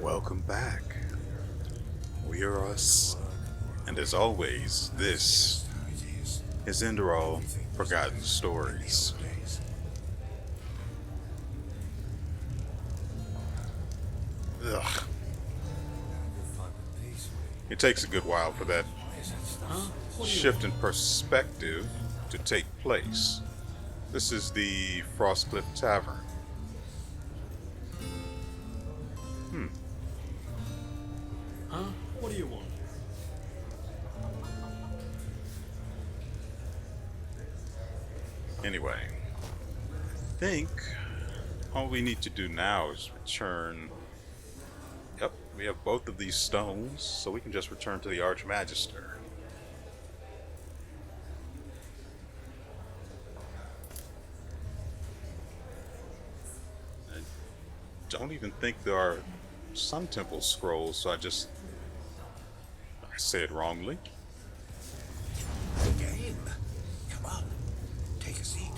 Welcome back, WeArEuS, and as always, this is Enderal Forgotten Stories. Ugh. It takes a good while for that shift in perspective to take place. This is the Frostcliff Tavern. Hmm. Huh? What do you want? Anyway, I think all we need to do now is return. Yep, we have both of these stones, so we can just return to the Archmagister. I don't even think there are Sun Temple scrolls, so I said wrongly. The game. Come on, take a seat.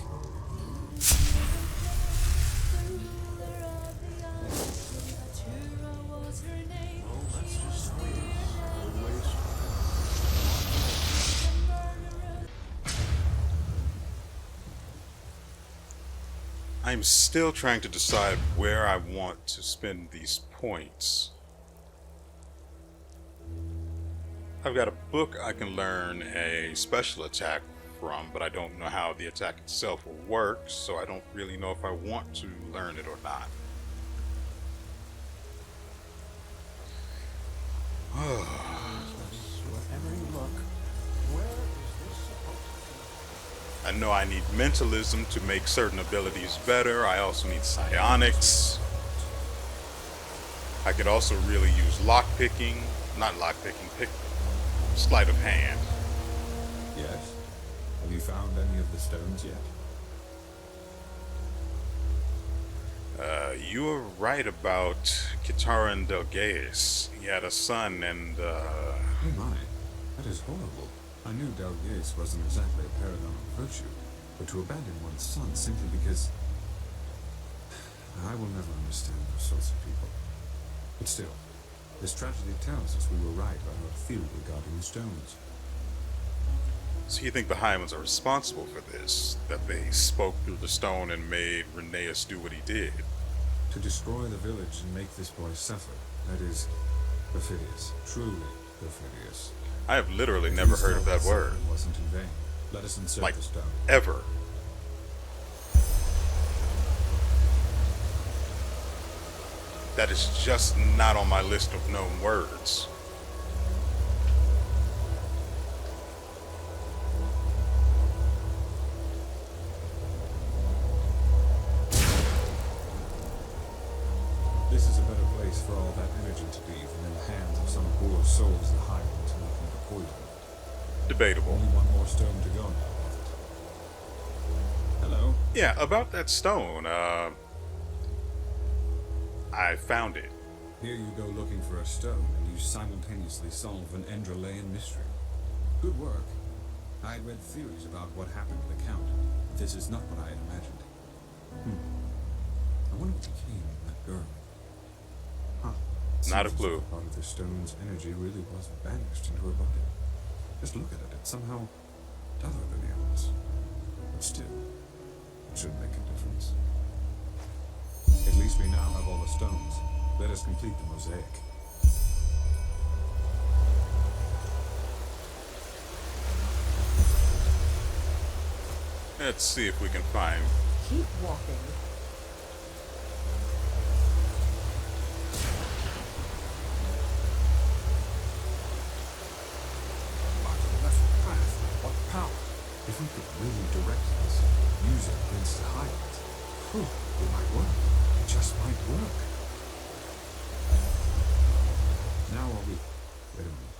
Well, that's just how it is. Always. I'm still trying to decide where I want to spend these points. I've got a book I can learn a special attack from, but I don't know how the attack itself will work, so I don't really know if I want to learn it or not. Wherever you look, where is this supposed to I know I need mentalism to make certain abilities better. I also need psionics. I could also really use lockpicking. Not lockpicking, sleight of hand. Yes. Have you found any of the stones yet? You were right about Kitaran Delgaeus. He had a son and, Oh my, that is horrible. I knew Dalgace wasn't exactly a paragon of virtue, but to abandon one's son simply because... I will never understand those sorts of people. But still, this tragedy tells us we were right about our theory regarding the stones. So you think the Hymens are responsible for this? That they spoke through the stone and made Rheneas do what he did? To destroy the village and make this boy suffer, that is perfidious, truly perfidious. I have literally never heard of that word. It wasn't in vain. Let us insert Like, the stone. ever. That is just not on my list of known words. This is a better place for all that energy to be than in the hands of some poor souls that hide into making the poison. Debatable. Only one more stone to go now, Prophet. Hello? Yeah, about that stone, I found it. Here you go looking for a stone, and you simultaneously solve an Enderalian mystery. Good work. I'd read theories about what happened to the Count. This is not what I had imagined. I wonder what became of that girl. Huh. Not a Seems as clue. if part of the stone's energy really was banished into her body. Just look at it, it's somehow other than the others. But still, it should make a difference. At least we now have all the stones. Let us complete the mosaic. Let's see if we can find... Keep walking. By the left path, what power! If we could really direct this, use it against the highlights, it might work. It just might work. Now are we... Wait a minute.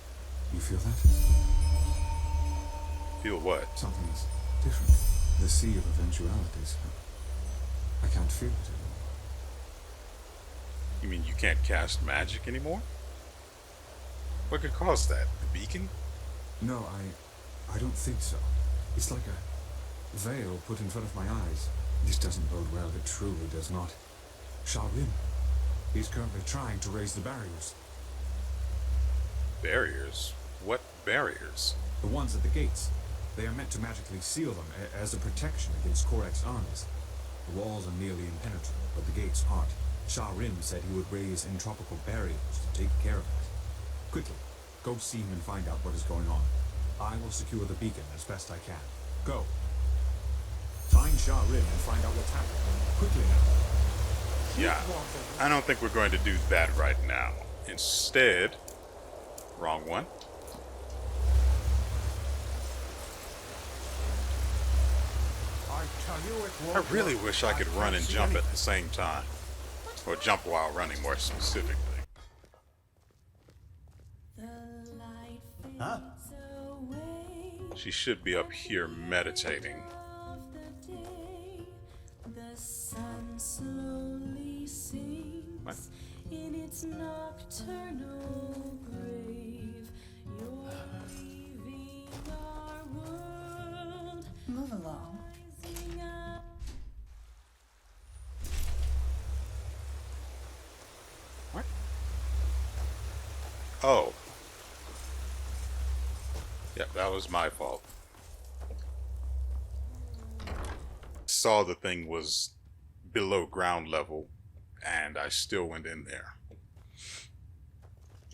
You feel that? Feel what? Something is different. The sea of eventualities. I can't feel it anymore. You mean you can't cast magic anymore? What could cause that? The beacon? No, I don't think so. It's like a veil put in front of my eyes. This doesn't bode well. It truly does not. Shaolin. He's currently trying to raise the barriers. Barriers? What barriers? The ones at the gates. They are meant to magically seal them as a protection against Korak's armies. The walls are nearly impenetrable, but the gates aren't. Skyrim said he would raise entropical barriers to take care of it. Quickly, go see him and find out what is going on. I will secure the beacon as best I can. Go. Find Skyrim and find out what's happening. Quickly now. Yeah, I don't think we're going to do that right now. Instead, wrong one. I tell you it I won't really work. wish I could I run can't and see jump any- at the same time. Or jump while running, more specifically. Huh? She should be up here meditating. What? In its nocturnal grave, you're leaving our world. Move along. Rising up. What? Oh. Yep, that was my fault. Saw the thing was below ground level, and I still went in there.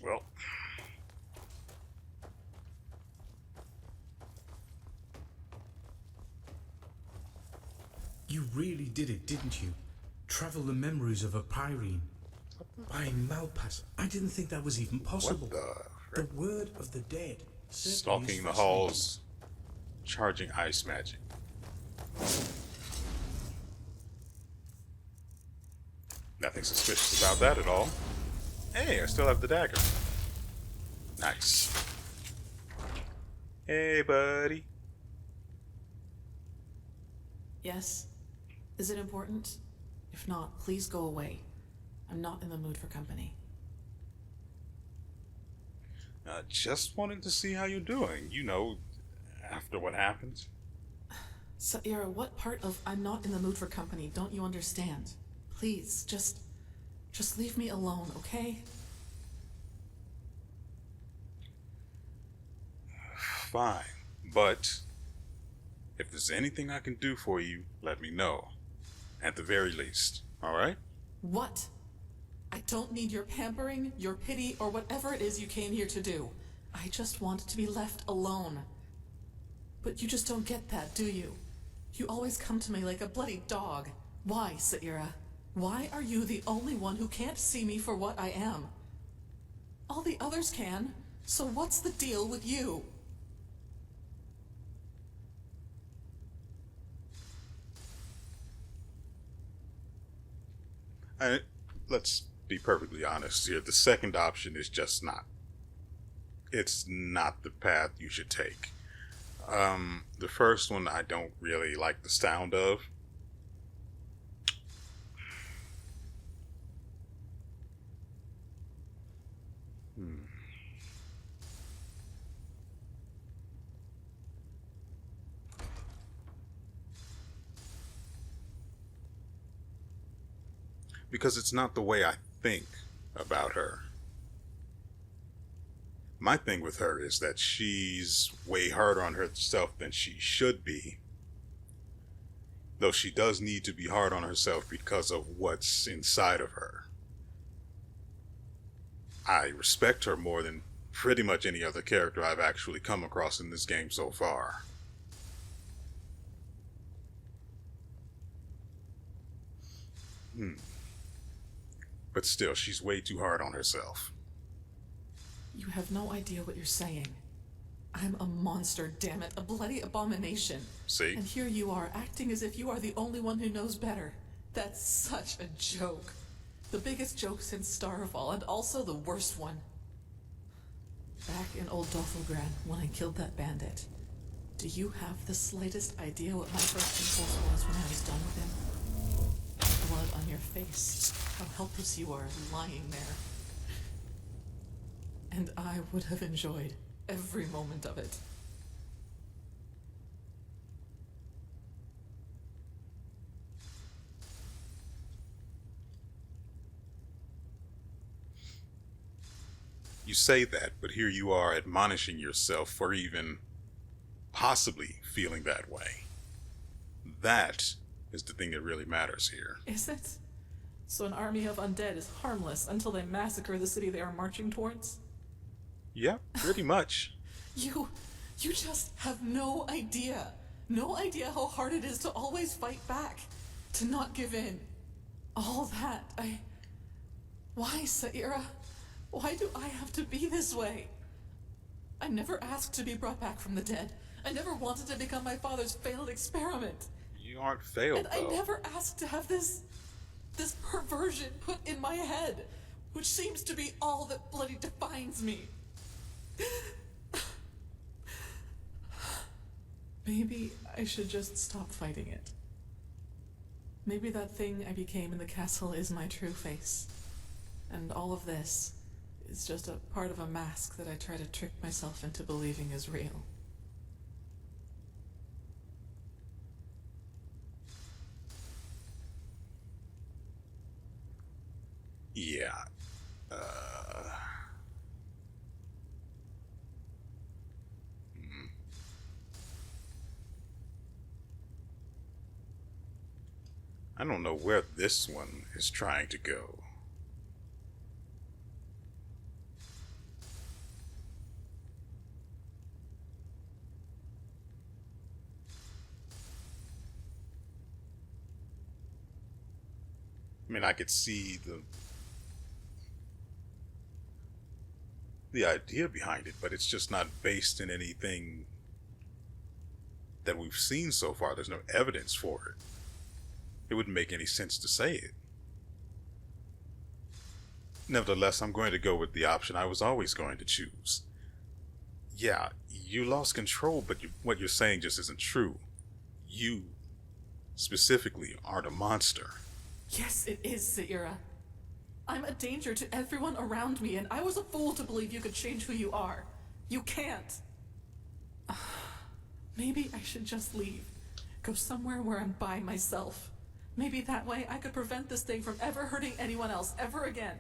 Well. You really did it, didn't you? Travel the memories of a Pyrene. Buying Malpass. I didn't think that was even possible. What the The frick? word of the dead. certainly is Stalking the fascinating. halls, charging ice magic. Nothing suspicious about that at all. Hey, I still have the dagger. Nice. Hey, buddy. Yes? Is it important? If not, please go away. I'm not in the mood for company. Just wanted to see how you're doing. You know, after what happened. Saira, what part of I'm not in the mood for company don't you understand? Please, just leave me alone, okay? Fine, but if there's anything I can do for you, let me know. At the very least, alright? What? I don't need your pampering, your pity, or whatever it is you came here to do. I just want to be left alone. But you just don't get that, do you? You always come to me like a bloody dog. Why, Saira? Why are you the only one who can't see me for what I am? All the others can, so what's the deal with you? Let's be perfectly honest here. The second option is just not. It's not the path you should take. The first one I don't really like the sound of. Because it's not the way I think about her. My thing with her is that she's way harder on herself than she should be. Though she does need to be hard on herself because of what's inside of her. I respect her more than pretty much any other character I've actually come across in this game so far. But still, she's way too hard on herself. You have no idea what you're saying. I'm a monster, damn it, a bloody abomination. See? And here you are, acting as if you are the only one who knows better. That's such a joke. The biggest joke since Starfall, and also the worst one. Back in old Doffelgran, when I killed that bandit, do you have the slightest idea what my first impulse was when I was done with him? Blood on your face. How helpless you are lying there. And I would have enjoyed every moment of it. You say that, but here you are admonishing yourself for even possibly feeling that way. That is the thing that really matters here. Is it? So an army of undead is harmless until they massacre the city they are marching towards? Yeah, pretty much. You just have no idea. No idea how hard it is to always fight back. To not give in. All that, Why, Saira? Why do I have to be this way? I never asked to be brought back from the dead. I never wanted to become my father's failed experiment. You aren't failed, And I though. never asked to have this perversion put in my head, which seems to be all that bloody defines me. Maybe I should just stop fighting it. Maybe that thing I became in the castle is my true face. And all of this is just a part of a mask that I try to trick myself into believing is real. Yeah. I don't know where this one is trying to go. I mean, I could see the idea behind it, but it's just not based in anything that we've seen so far. There's no evidence for it. It wouldn't make any sense to say it. Nevertheless, I'm going to go with the option I was always going to choose. Yeah, you lost control, but what you're saying just isn't true. You, specifically, aren't a monster. Yes, it is, Saira. I'm a danger to everyone around me, and I was a fool to believe you could change who you are. You can't. Maybe I should just leave. Go somewhere where I'm by myself. Maybe that way I could prevent this thing from ever hurting anyone else ever again.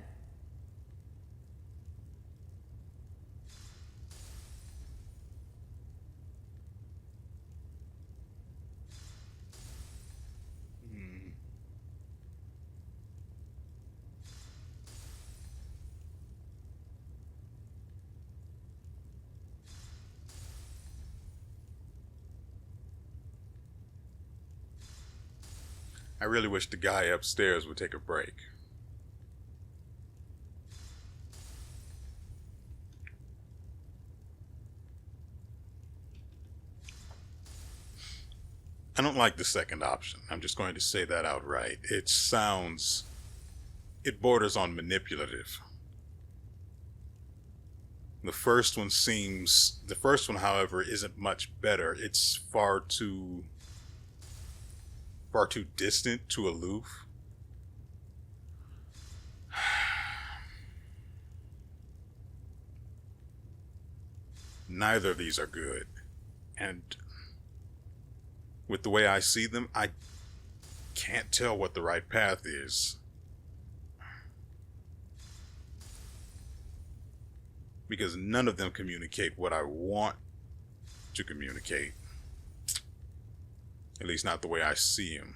I really wish the guy upstairs would take a break. I don't like the second option. I'm just going to say that outright. It borders on manipulative. The first one, however, isn't much better. It's far too distant, too aloof. Neither of these are good. And with the way I see them, I can't tell what the right path is. Because none of them communicate what I want to communicate. At least not the way I see him.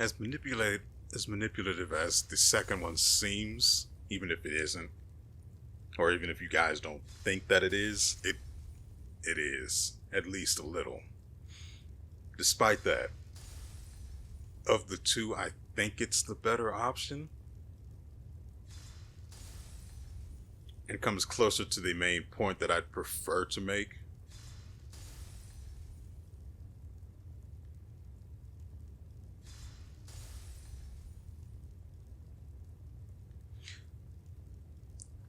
as manipulative as the second one seems, even if it isn't, or even if you guys don't think that it is, it is, at least a little. Despite that, of the two, I think it's the better option. It comes closer to the main point that I'd prefer to make.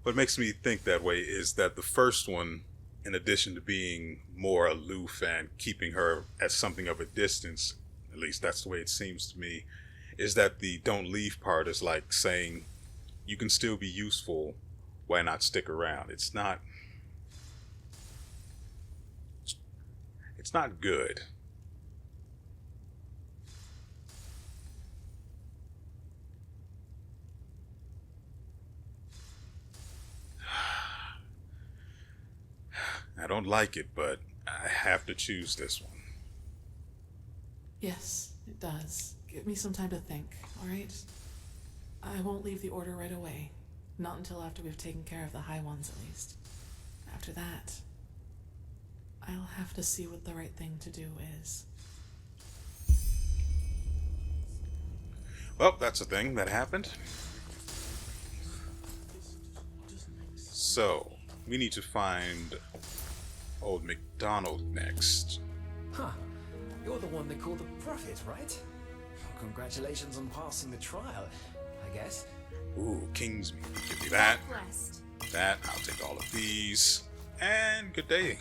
What makes me think that way is that the first one, in addition to being more aloof and keeping her at something of a distance, at least that's the way it seems to me, is that the don't leave part is like saying, you can still be useful, why not stick around? It's not good. I don't like it, but I have to choose this one. Yes, it does. Give me some time to think, alright? I won't leave the order right away. Not until after we've taken care of the high ones, at least. After that, I'll have to see what the right thing to do is. Well, that's a thing that happened. So, we need to find Old MacDonald next. Huh. You're the one they call the Prophet, right? Congratulations on passing the trial, I guess. Ooh, Kingsmead. Give me that. Quest. That. I'll take all of these. And good day.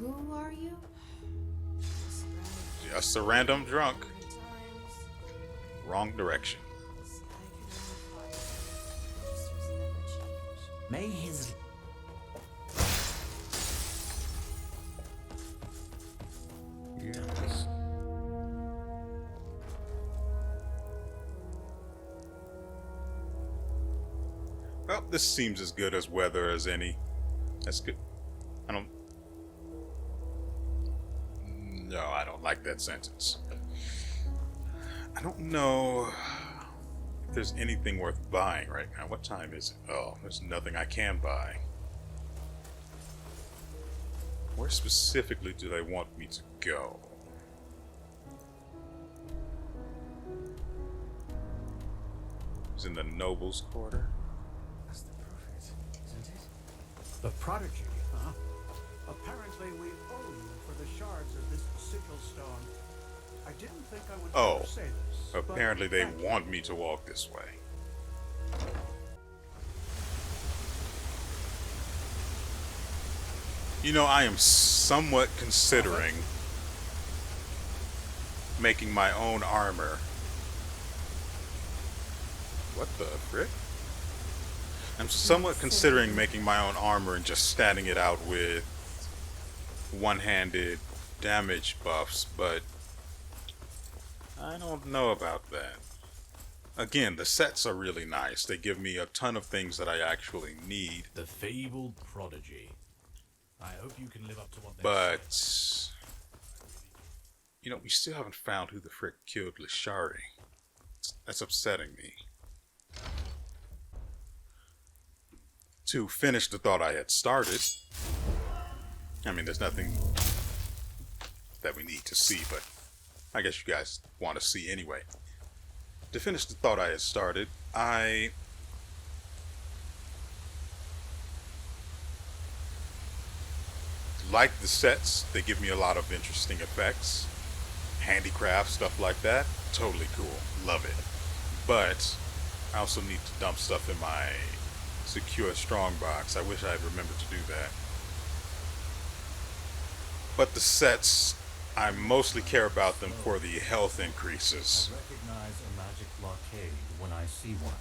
Who are you? Just a random drunk. Wrong direction. May his... Yes. Well, this seems as good as weather as any. That's good. No, I don't like that sentence. I don't know if there's anything worth buying right now. What time is it? Oh, there's nothing I can buy. Where specifically do they want me to go? It's in the Nobles' Quarter. That's the Prophet, isn't it? The prodigy, huh? Apparently we owe you for the shards of this sickle stone. I didn't think I would Oh, ever say this. but apparently they thank you. want me to walk this way. You know, I am somewhat considering making my own armor. What the frick? I'm somewhat considering making my own armor and just statting it out with one-handed damage buffs, but I don't know about that. Again, the sets are really nice. They give me a ton of things that I actually need, The fabled prodigy. I hope you can live up to what they but you know, we still haven't found who the frick killed Lishari. That's upsetting me. To finish the thought I had started, I mean, there's nothing that we need to see, but I guess you guys want to see anyway. To finish the thought I had started, I like the sets. They give me a lot of interesting effects. Handicraft, stuff like that. Totally cool. Love it. But I also need to dump stuff in my secure strongbox. I wish I had remembered to do that. But the sets, I mostly care about them for the health increases. I recognize a magic blockade when I see one.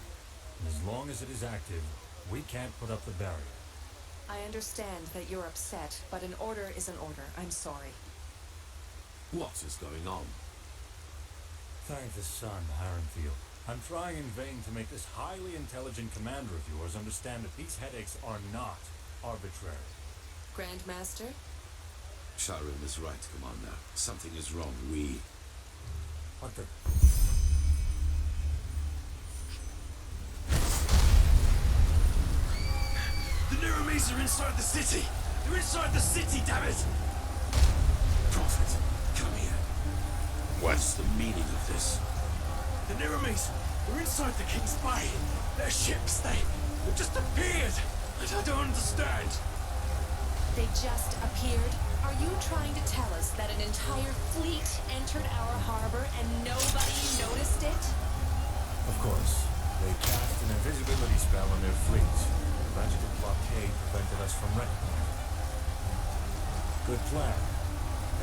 And as long as it is active, we can't put up the barrier. I understand that you're upset, but an order is an order. I'm sorry. What is going on? Thank the sun, Harenfield. I'm trying in vain to make this highly intelligent commander of yours understand that these headaches are not arbitrary. Grandmaster? Skyrim is right, Commander. Something is wrong. What the... Niramis are inside the city! They're inside the city, damn it! Prophet, come here. What's the meaning of this? The Niramis, they're inside the King's Bay. Their ships, they've just appeared. I don't understand. They just appeared? Are you trying to tell us that an entire fleet entered our harbor and nobody noticed it? Of course. They cast an invisibility spell on their fleet. The magical blockade prevented us from recognizing it. Good plan.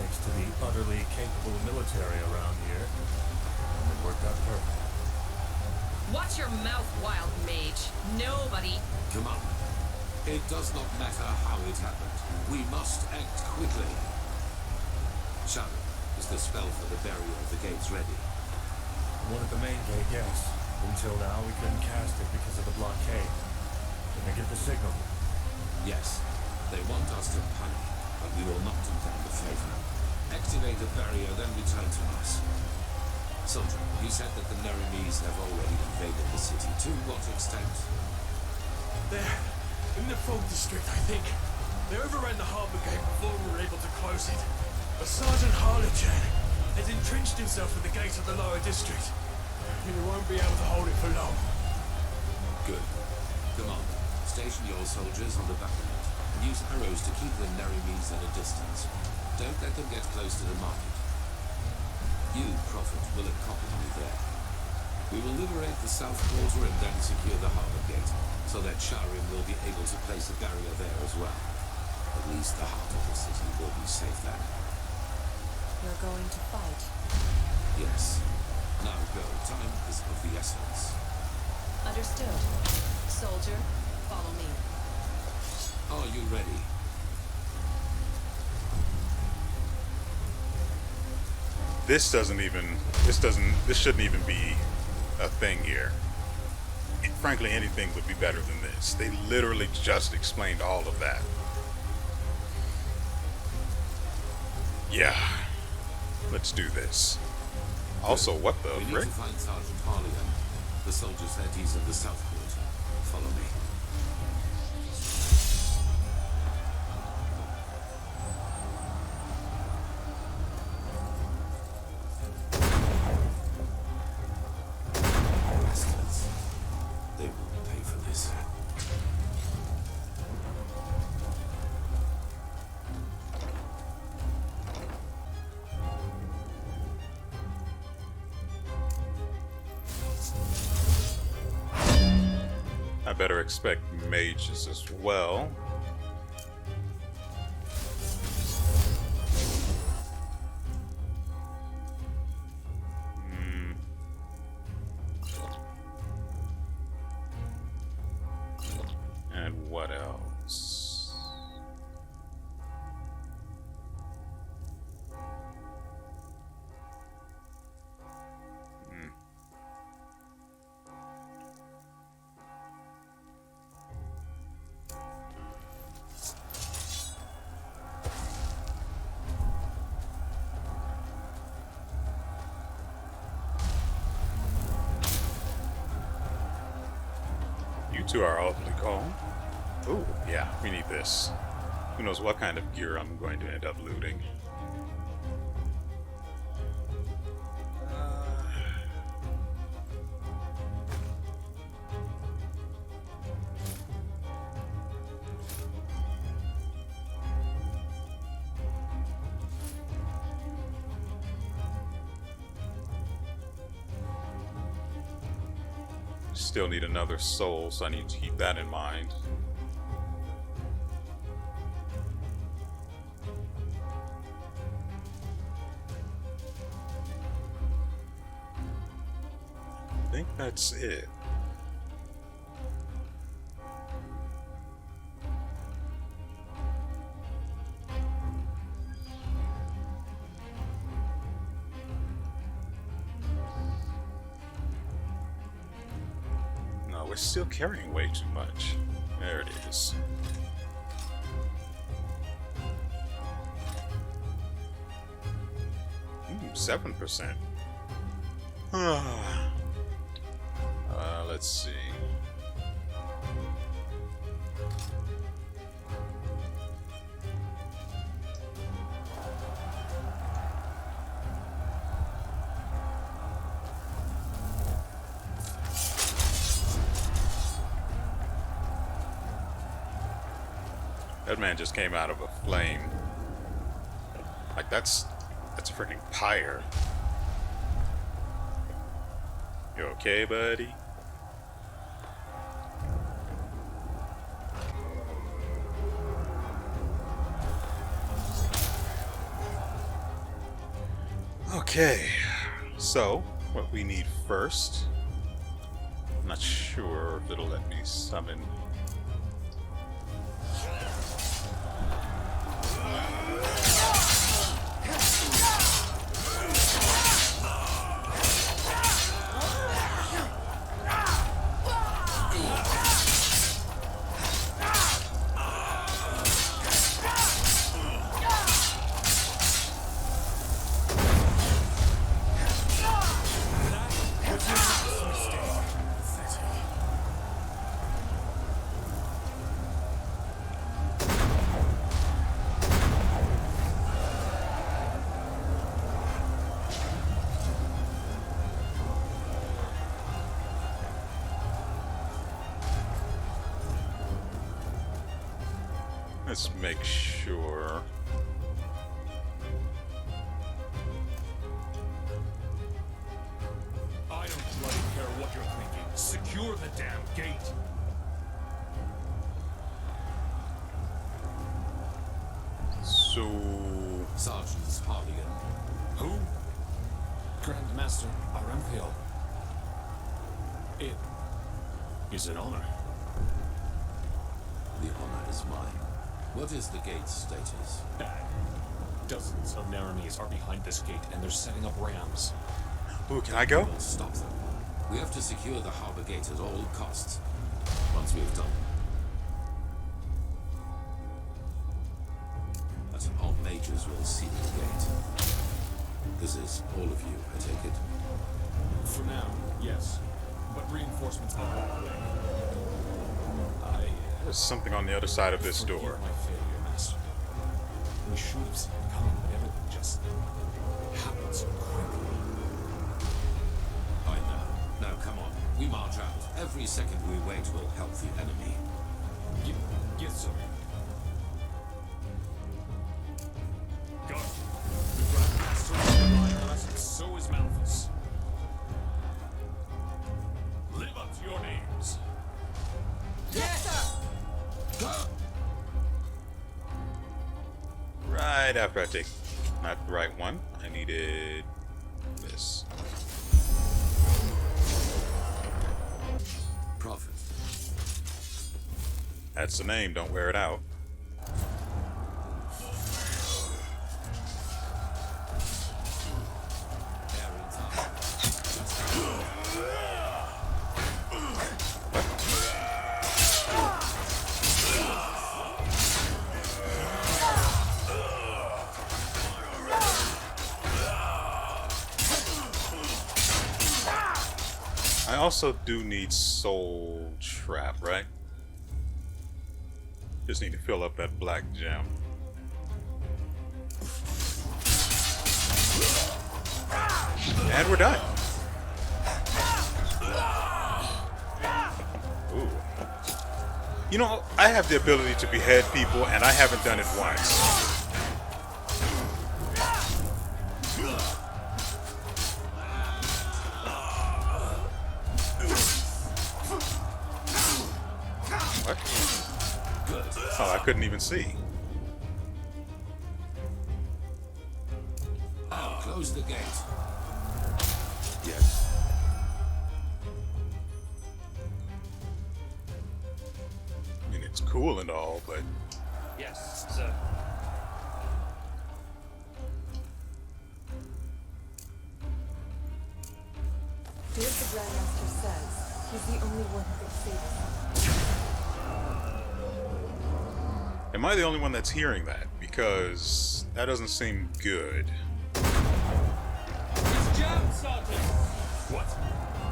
Thanks to the utterly capable military around here. And it worked out perfect. Watch your mouth, wild mage. Nobody... Come on. It does not matter how it happened. We must act quickly. Shadow, is the spell for the barrier of the gates ready? One at the main gate, yes. Until now, we couldn't cast it because of the blockade. Did they get the signal? Yes. They want us to panic, but we will not do them a favor. Activate the barrier, then return to us. Soldier, you said that the Nerimes have already invaded the city. To what extent? They're in the fog district, I think. They overran the harbor gate before we were able to close it. But Sergeant Harlochan has entrenched himself at the gate of the lower district. He won't be able to hold it for long. Good. Come on. Station your soldiers on the battlement. And use arrows to keep the Nerimes at a distance. Don't let them get close to the market. You, Prophet, will accompany me there. We will liberate the south quarter and then secure the harbor gate, so that Skyrim will be able to place a barrier there as well. At least the heart of the city will be safe then. You're going to fight. Yes. Now go. Time is of the essence. Understood. Soldier, follow me. Are you ready? This shouldn't even be a thing here. Frankly, anything would be better than this. They literally just explained all of that. Yeah. Let's do this. Also, what the We need frick? to find Sergeant Harlian. The soldier said he's in the south quarter. Follow me. Bastards. They will pay for this. I better expect mages as well. And what else? You two are awfully calm. Ooh, yeah, we need this. Who knows what kind of gear I'm going to end up looting. Still need another soul, so I need to keep that in mind. I think that's it. No, we're still carrying way too much. There it is. Ooh, 7%. Let's see. That man just came out of a flame. Like that's a freaking pyre. You okay, buddy? Okay, so what we need first, I'm not sure if it'll let me summon. Let's make sure. I don't bloody care what you're thinking. Secure the damn gate. So Sergeant Hardigan. Who? Grandmaster Aramphil. It is an honor. The honor is mine. What is the gate's status? Bad. Dozens of Naramis are behind this gate, and they're setting up rams. ooh, can I go? We'll stop them. We have to secure the harbor gate at all costs. Once we've done that, our mages will seal the gate. This is all of you, I take it. For now, yes. But reinforcements are on the way. There's something on the other side of this Forgive door. my failure, Master. We should have seen it coming, but everything just happened so quickly. I know. Now come on. We march out. Every second we wait will help the enemy. Yes, sir. Go. The Grandmaster is relying on us, and so is Malthus. Live up to your names. Right after I take, not the right one. I needed this. Prophet. That's the name. Don't wear it out. I also do need Soul Trap, right? Just need to fill up that black gem. And we're done. Ooh. You know, I have the ability to behead people, and I haven't done it once. What? Good. Oh, I couldn't even see. Now close the gate. Yes. I mean, it's cool and all, but Yes, sir. Do as the Grandmaster says. He's the only one who can save us. am I the only one that's hearing that? Because that doesn't seem good. It's jammed, Sergeant! What?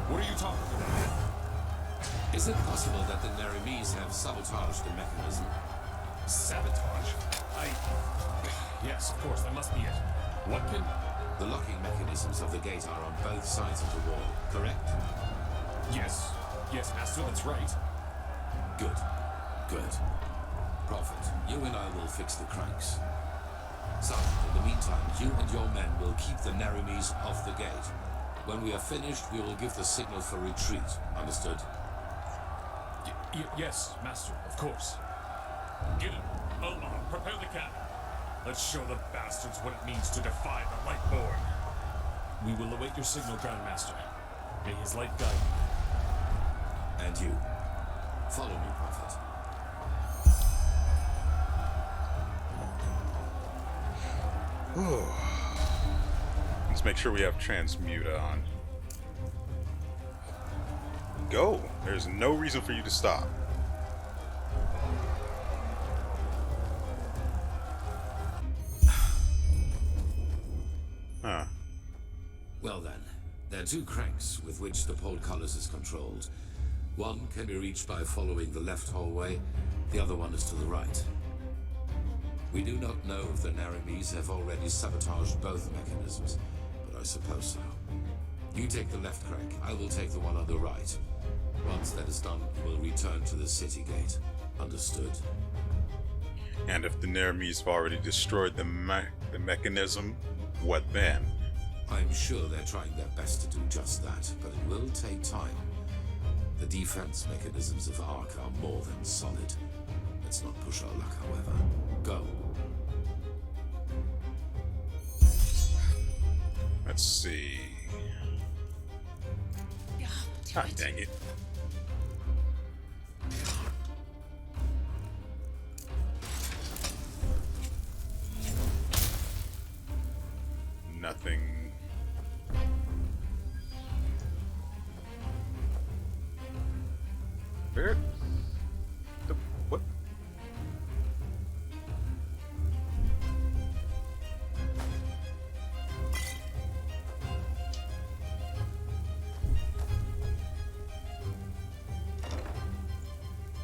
What are you talking about? Is it possible that the Naramis have sabotaged the mechanism? Sabotage? Yes, of course, that must be it. What can... The locking mechanisms of the gate are on both sides of the wall, correct? Yes. Yes, Master, that's right. Good. Good. Prophet, you will fix the cranks. Sergeant, in the meantime, you and your men will keep the Narimis off the gate. When we are finished, we will give the signal for retreat. Understood? Yes, Master, of course. Gideon, Omar, prepare the cannon. Let's show the bastards what it means to defy the Lightborn. We will await your signal, Grandmaster. May his light guide you. And you. Follow me, Prophet. Let's make sure we have transmuta on. Go. There's no reason for you to stop. Huh. Well then, there are two cranks with which the portcullis is controlled. One can be reached by following the left hallway, the other one is to the right. We do not know if the Narimis have already sabotaged both mechanisms, but I suppose so. You take the left crank, I will take the one on the right. Once that is done, we will return to the city gate. Understood? And if the Narimis have already destroyed the mechanism, what then? I'm sure they're trying their best to do just that, but it will take time. The defense mechanisms of Ark are more than solid. Let's not push our luck, however. Go. Let's see. Ah, dang it. Nothing. Where? What?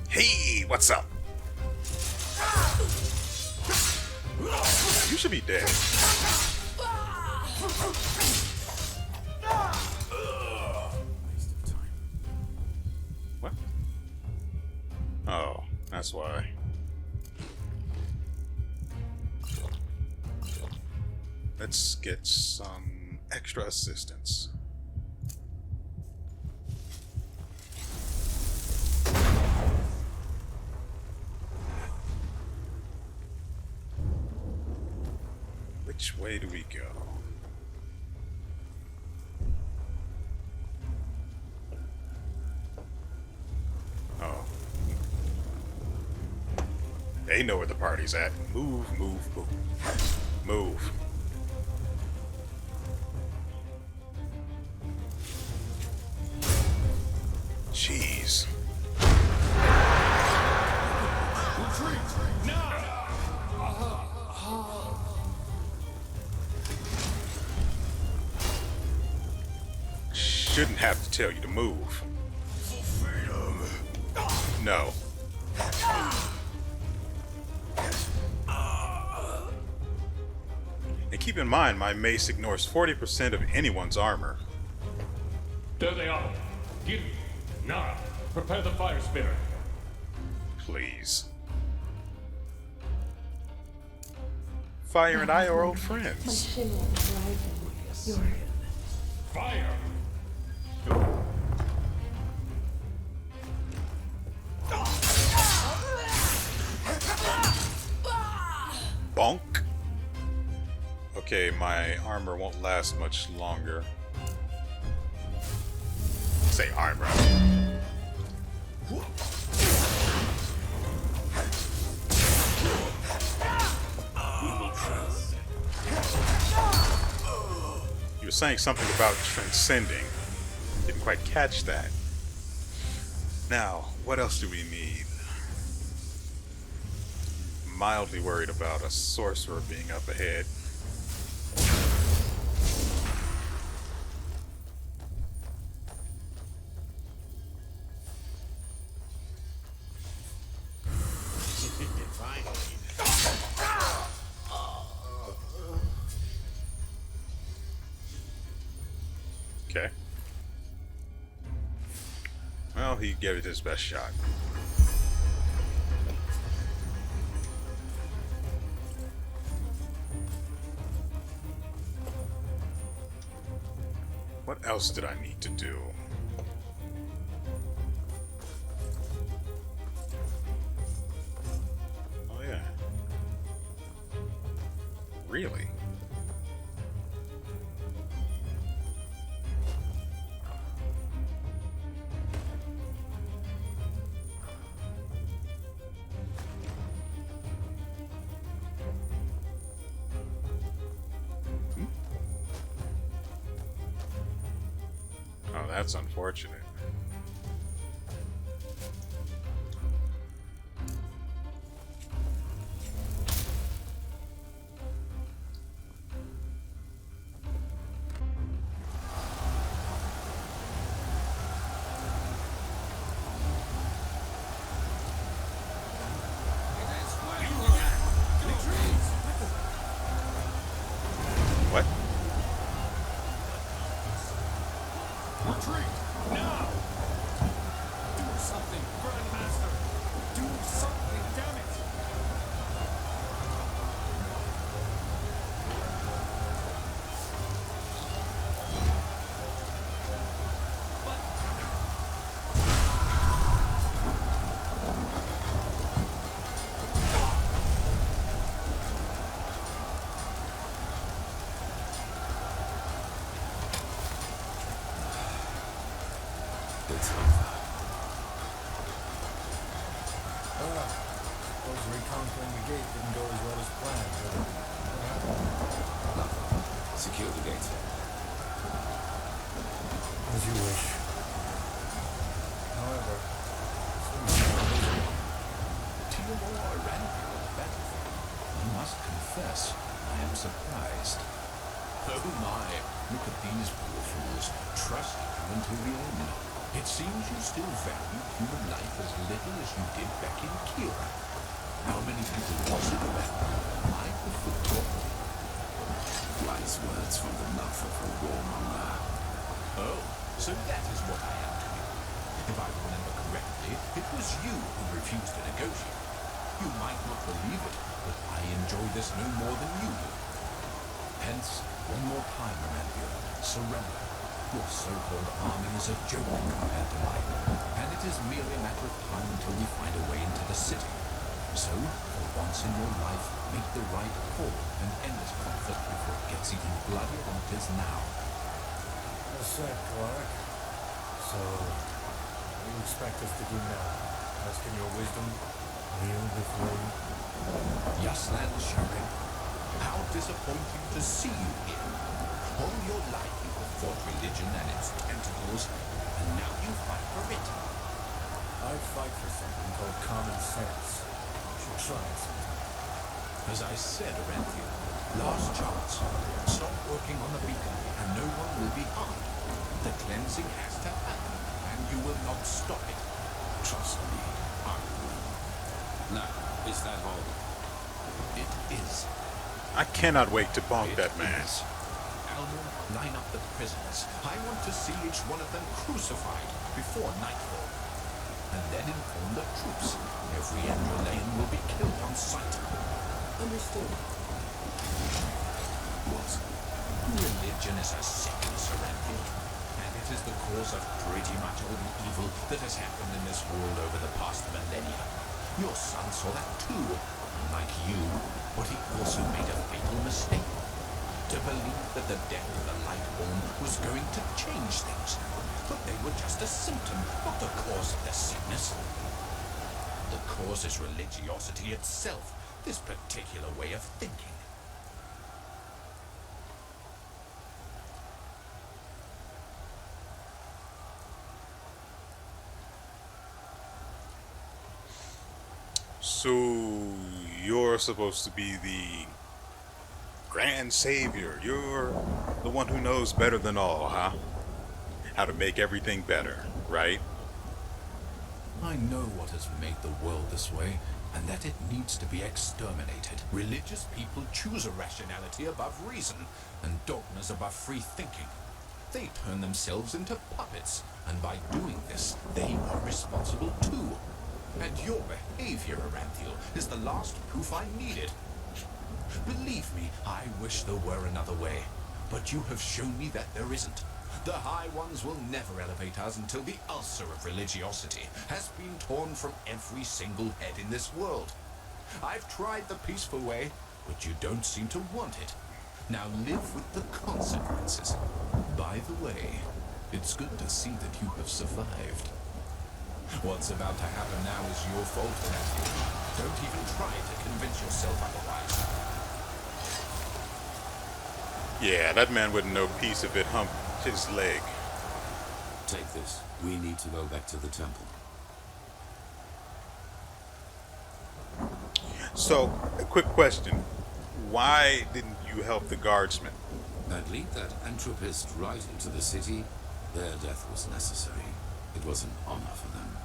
Hey, what's up? You should be dead. What? Oh, that's why. Let's get some extra assistance. Which way do we go? Oh. They know where the party's at. Move, move, move. Move. Jeez. Retreat! Now! Shouldn't have to tell you to move. No. And keep in mind, my mace ignores 40% of anyone's armor. There they are. Gideon, Nara, prepare the fire spitter. Please. Fire and I are old My friends. shimmering dragon. You're Fire! Bonk. Okay, my armor won't last much longer. Say armor. You were saying something about transcending. Didn't quite catch that. Now, what else do we need? Mildly worried about a sorcerer being up ahead. Okay. Well, he gave it his best shot. What else did I need to do? Oh yeah. Really? Oh, that's unfortunate. What? Retreat! Now! Do something, Grandmaster! Do something, damn it! It's over. Suppose reconquering the gate didn't go as well as planned, did it? What happened? Nothing. Secure the gate. As you wish. However, Theodore Randall on the battlefield. I must confess, I am surprised. Oh my, look at these poor fools, trusting you until the end. It seems you still value human life as little as you did back in Kira. How many people was it that I prefer? Wise words from the mouth of a warmonger. Oh, so that is what I am to you. If I remember correctly, it was you who refused to negotiate. You might not believe it, but I enjoy this no more than you do. Hence, one more time, Amandria, surrender. Your so-called army is a joke compared to mine, and it is merely a matter of time until we find a way into the city. So, for once in your life, make the right call and end this conflict before it gets even bloodier than it is now. well said, Clark. So, what do you expect us to do now? Ask in your wisdom? Kneel before you? Yaslan Sharin, how disappointing to see you here. All your life you have fought religion and its tentacles, and now you fight for it. I fight for something called common sense. You should try it sometime. As I said, Aranthia, last chance. Stop working on the beacon, and no one will be harmed. The cleansing has to happen, and you will not stop it. Trust me, I will. Now, is that all? It is. I cannot wait to bonk that man. Elmer, line up the prisoners. I want to see each one of them crucified before nightfall. And then inform the troops. Every Enderalian will be killed on sight. Understood. What? Religion is a sickness, Aranthia. And it is the cause of pretty much all the evil that has happened in this world over the past millennia. Your son saw that too. Like you, but he also made a fatal mistake. To believe that the death of the Lightborn was going to change things. But they were just a symptom, not the cause of the sickness. The cause is religiosity itself, this particular way of thinking. So you're supposed to be the grand savior. You're the one who knows better than all, huh? How to make everything better, right? I know what has made the world this way, and that it needs to be exterminated. Religious people choose irrationality above reason, and dogmas above free thinking. They turn themselves into puppets, and by doing this, they are responsible too. And your behavior, Aranthiel, is the last proof I needed. Believe me, I wish there were another way, but you have shown me that there isn't. The High Ones will never elevate us until the ulcer of religiosity has been torn from every single head in this world. I've tried the peaceful way, but you don't seem to want it. Now live with the consequences. By the way, it's good to see that you have survived. What's about to happen now is your fault, Matthew. Don't even try to convince yourself otherwise. Yeah, that man wouldn't know peace if it humped his leg. Take this. We need to go back to the temple. So, a quick question. Why didn't you help the guardsmen? That lead that entropist right into the city, their death was necessary. It was an honor for them.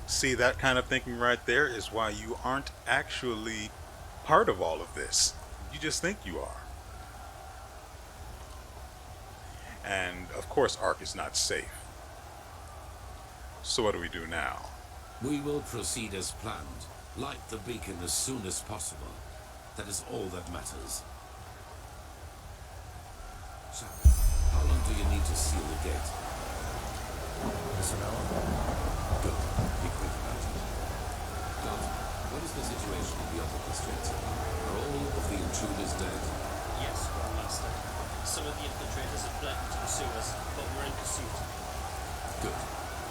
See, that kind of thinking right there is why you aren't actually part of all of this. You just think you are. And, of course, Ark is not safe. So what do we do now? We will proceed as planned. Light the beacon as soon as possible. That is all that matters. So, how long do you need to seal the gate? Half an hour? Good. Be quick about it. Doctor, what is the situation in the upper district? Are all of the intruders dead? Yes, Grandmaster. Some of the infiltrators have fled into the sewers, but we're in pursuit. Good.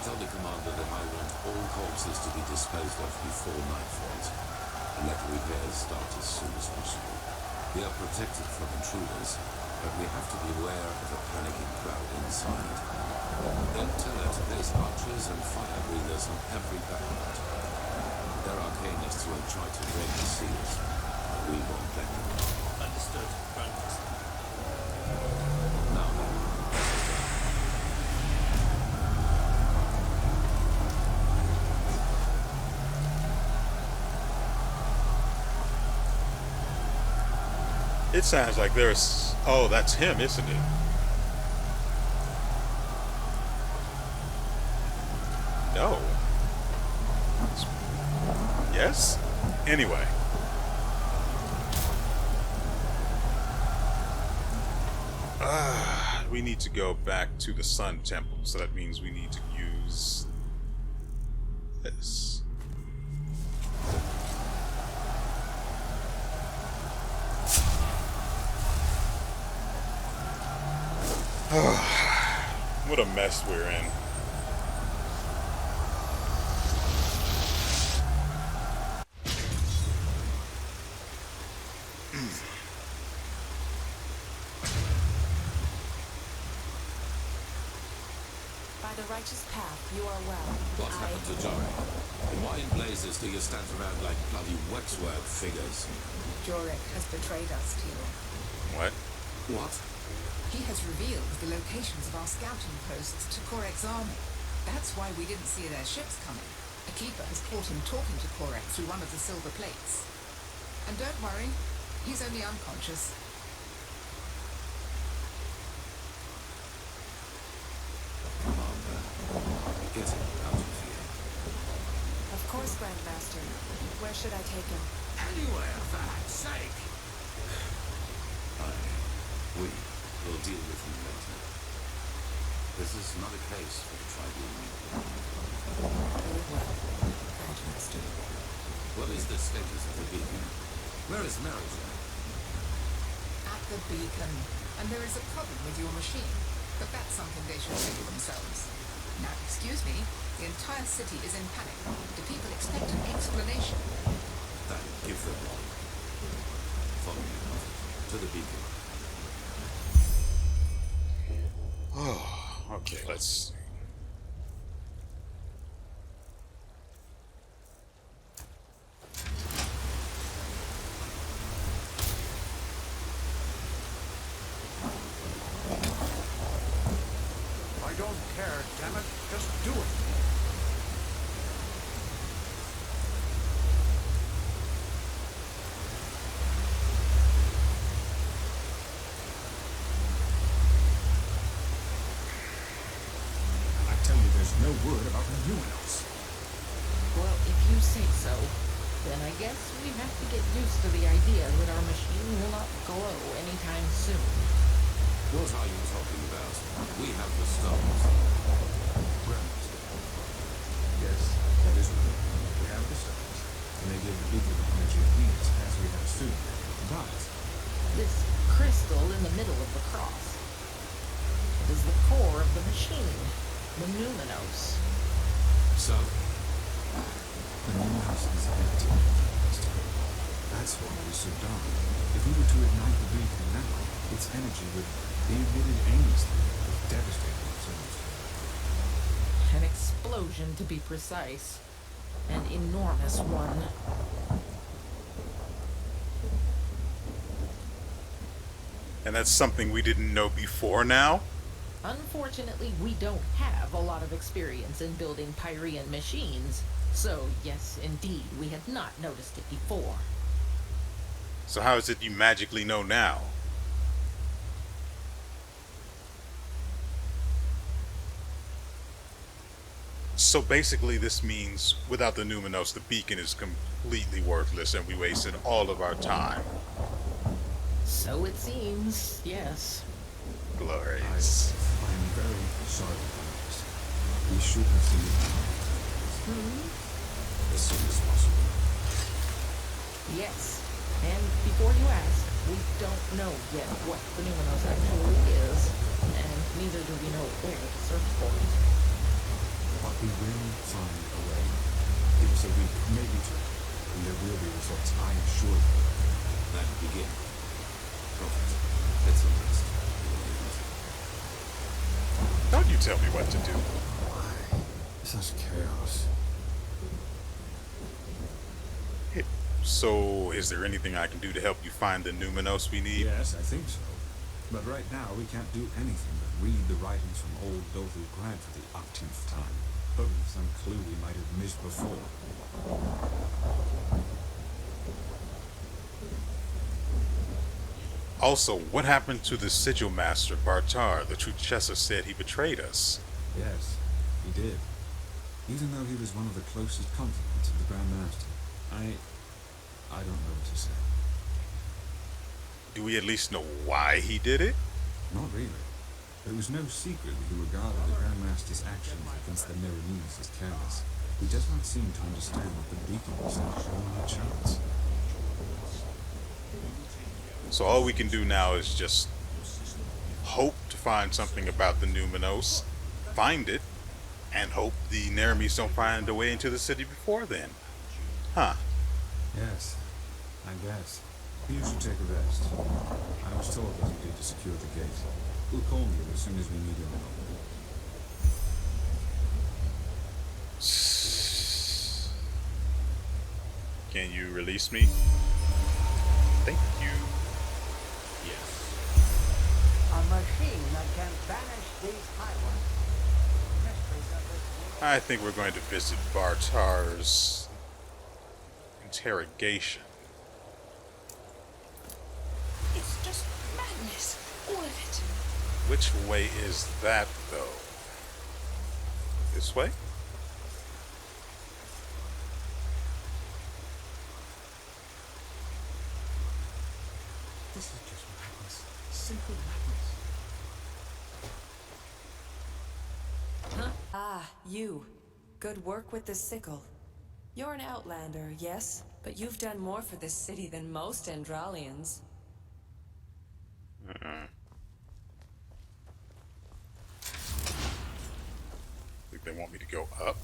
Tell the commander that I want all corpses to be disposed of before night falls, and let the repairs start as soon as possible. We are protected from intruders, but we have to be aware of a panicking crowd inside. Then tell her to place archers and fire breathers on every battlement. There are arcanists who will try to break the seals. We won't let them. Understood, Grandmaster. Now then. It sounds like there's... Oh, that's him, isn't it? No. Yes? Anyway. We need to go back to the Sun Temple, so that means we need to use this. What a mess we're in. By the righteous path, you are well. What happened to Jory? Why in blazes do you stand around like bloody waxwork figures? Jorek has betrayed us, Tilo. What? What? He has revealed the locations of our scouting posts to Korek's army. That's why we didn't see their ships coming. A keeper has caught him talking to Korek through one of the silver plates. And don't worry, he's only unconscious. Commander, get him out of here. Of course, Grandmaster. Where should I take him? Anywhere, for heck's sake! We will deal with him later. This is not a case for the tribunal. Very well, Grandmaster. What is the status of the beacon? Where is Marriage? At the beacon. And there is a problem with your machine. But that's something they should figure themselves. Now, excuse me, the entire city is in panic. Do people expect an explanation? Then give them one. Follow me, Prophet, to the beacon. Oh, okay, let's see. I don't care, damn it. Just do it. I tell you, there's no word about the UNOS. Well, if you say so, then I guess we have to get used to the idea that our machine will not glow anytime soon. What are you talking about? We have the stars. Grandmaster. Yes, that is right. We have the stars, and they give the beacon the energy it needs, as we have assumed. But This crystal in the middle of the cross. It is the core of the machine, the numinos. So, the numinous is empty. That's why we're so dark. If we were to ignite the beacon now, its energy would be emitted aimlessly with devastating results. An explosion, to be precise. An enormous one. And that's something we didn't know before now? Unfortunately, we don't have a lot of experience in building Pyrean machines. So, yes, indeed, we had not noticed it before. So how is it you magically know now? So basically this means without the Numinos, the beacon is completely worthless and we wasted all of our time. So it seems, yes. Glorious. I am very sorry for this. We should have seen it now. as soon as possible. Yes. And before you ask, we don't know yet what the Numinos actually is, and neither do we know where to search for it. But we will find a way. Give us a week, maybe two, and there will be results, I assure you. Then begin. Prophet, get some rest. Don't you tell me what to do. Why? Such chaos. So, is there anything I can do to help you find the Numinos we need? Yes, I think so. But right now, we can't do anything but read the writings from old Dothel Grant for the 18th time. But with some clue we might have missed before. Also, what happened to the Sigil Master, Bartar? The Truchessa said he betrayed us. Yes, he did. Even though he was one of the closest confidants of the Grand Master. I don't know what to say. Do we at least know why he did it? Not really. It was no secret that he regarded the Grand Master's actions against the Merenese as careless. He does not seem to understand that the beacon was not only a chance. So all we can do now is just hope to find something about the Numinos, find it, and hope the Neremese don't find a way into the city before then. Huh. Yes, I guess. You should take a rest. I was told that you need to secure the gate. We'll call you as soon as we need your help. Can you release me? Thank you. Yes. A machine that can banish these highways. Mysteries of this world. I think we're going to visit Bartar's interrogation. It's just madness, all of it. Which way is that, though? This way? This is just madness. Simple madness. Huh? Ah, you. Good work with the sickle. You're an outlander, yes, but you've done more for this city than most Endralians. Think they want me to go up?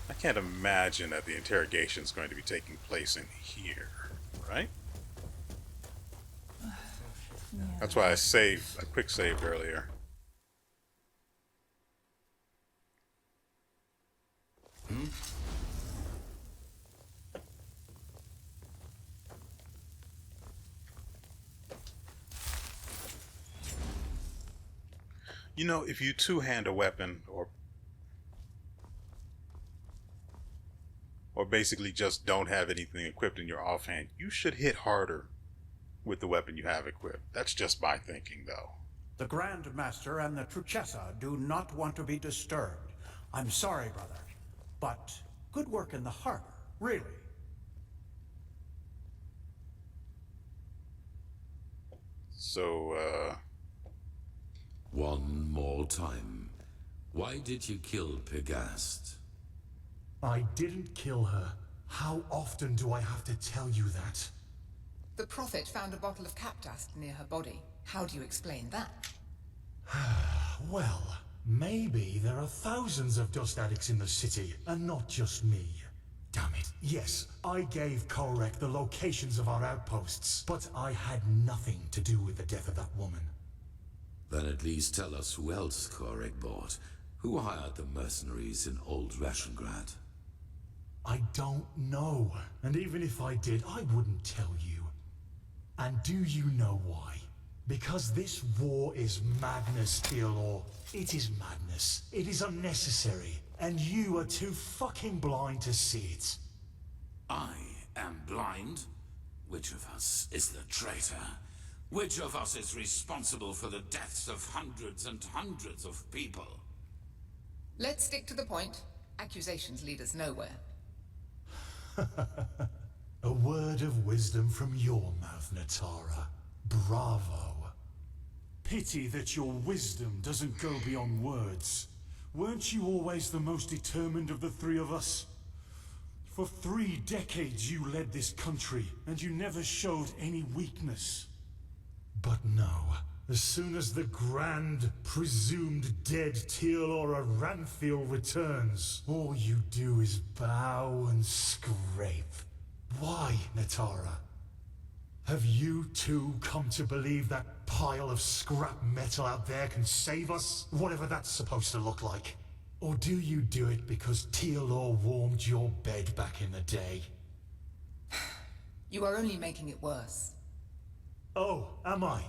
I can't imagine that the interrogation is going to be taking place in here, right? That's why I quick saved earlier. You know, if you two-hand a weapon, or basically just don't have anything equipped in your offhand, you should hit harder with the weapon you have equipped. That's just my thinking, though. The Grand Master and the Truchessa do not want to be disturbed. I'm sorry, brother, but good work in the harbor, really. So, One more time. Why did you kill Pegast? I didn't kill her. How often do I have to tell you that? The Prophet found a bottle of cap dust near her body. How do you explain that? Well, maybe there are thousands of dust addicts in the city, and not just me. Damn it. Yes, I gave Korek the locations of our outposts, but I had nothing to do with the death of that woman. Then at least tell us who else Korek bought. Who hired the mercenaries in Old Rashengrad? I don't know. And even if I did, I wouldn't tell you. And do you know why? Because this war is madness, Theolor. It is madness. It is unnecessary. And you are too fucking blind to see it. I am blind? Which of us is the traitor? Which of us is responsible for the deaths of hundreds and hundreds of people? Let's stick to the point. Accusations lead us nowhere. A word of wisdom from your mouth, Natara. Bravo. Pity that your wisdom doesn't go beyond words. Weren't you always the most determined of the three of us? For 3 decades you led this country, and you never showed any weakness. But no, as soon as the grand, presumed dead Teal'Ora Ranthiel returns, all you do is bow and scrape. Why, Natara? Have you too come to believe that pile of scrap metal out there can save us? Whatever that's supposed to look like. Or do you do it because Teal'or warmed your bed back in the day? You are only making it worse. Oh, am I?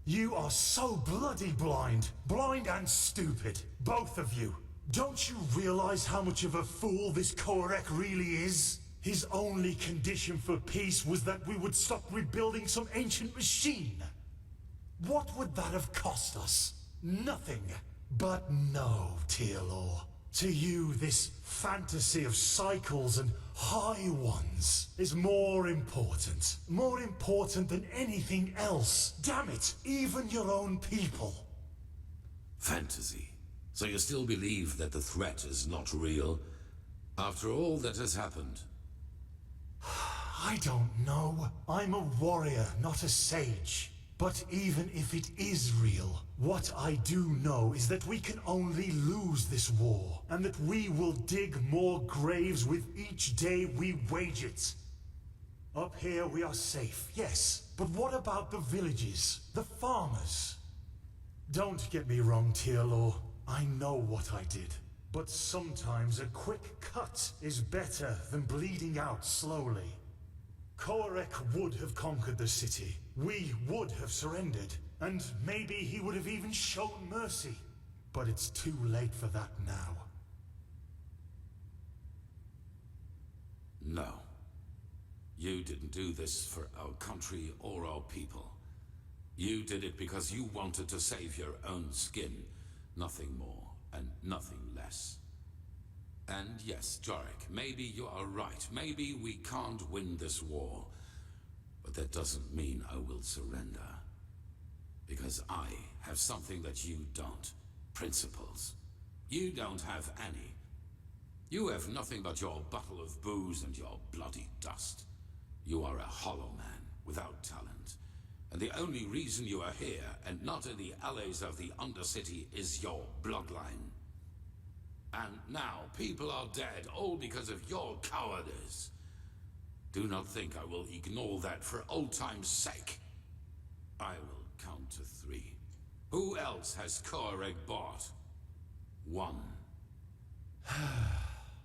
You are so bloody blind. Blind and stupid. Both of you. Don't you realize how much of a fool this Korek really is? His only condition for peace was that we would stop rebuilding some ancient machine. What would that have cost us? Nothing. But no, Teal'or. To you, this fantasy of cycles and high ones is more important. More important than anything else. Damn it, even your own people. Fantasy. So you still believe that the threat is not real? After all that has happened? I don't know. I'm a warrior, not a sage. But even if it is real, what I do know is that we can only lose this war, and that we will dig more graves with each day we wage it. Up here we are safe, yes, but what about the villages, the farmers? Don't get me wrong, Teal'or. I know what I did. But sometimes a quick cut is better than bleeding out slowly. Korek would have conquered the city. We would have surrendered. And maybe he would have even shown mercy. But it's too late for that now. No. You didn't do this for our country or our people. You did it because you wanted to save your own skin. Nothing more and nothing less. And yes, Jarek, maybe you are right. Maybe we can't win this war. But that doesn't mean I will surrender. Because I have something that you don't. Principles. You don't have any. You have nothing but your bottle of booze and your bloody dust. You are a hollow man without talent. And the only reason you are here and not in the alleys of the Undercity is your bloodline. And now people are dead, all because of your cowardice. Do not think I will ignore that for old time's sake. I will count to 3. Who else has Korek bought? 1.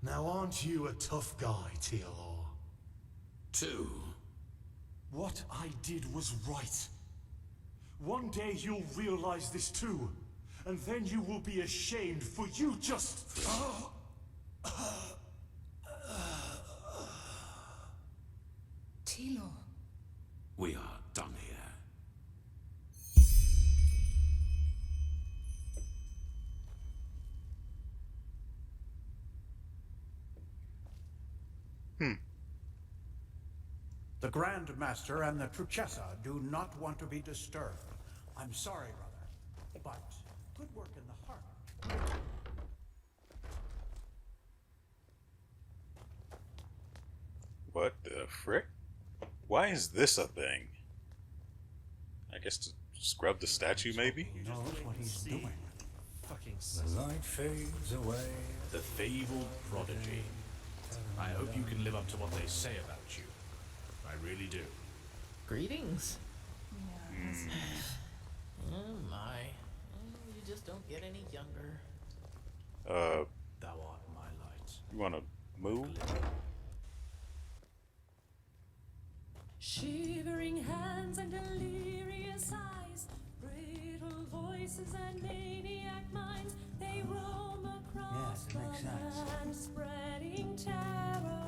Now aren't you a tough guy, Teal'or? 2. What I did was right. One day you'll realize this too. And then you will be ashamed for you just... Teal'or. We are done here. The Grand Master and the Truchessa do not want to be disturbed. I'm sorry, brother, but good work in the harbor. What the frick? Why is this a thing? I guess to scrub the statue, maybe? He knows what he's doing. Fucking The light fades away. The fabled prodigy. I hope you can live up to what they say about you. I really do. Greetings. Oh my. You just don't get any younger. Thou art my light. You wanna move? Shivering hands and delirious eyes, brittle voices and maniac minds, they roam across the land, spreading terror,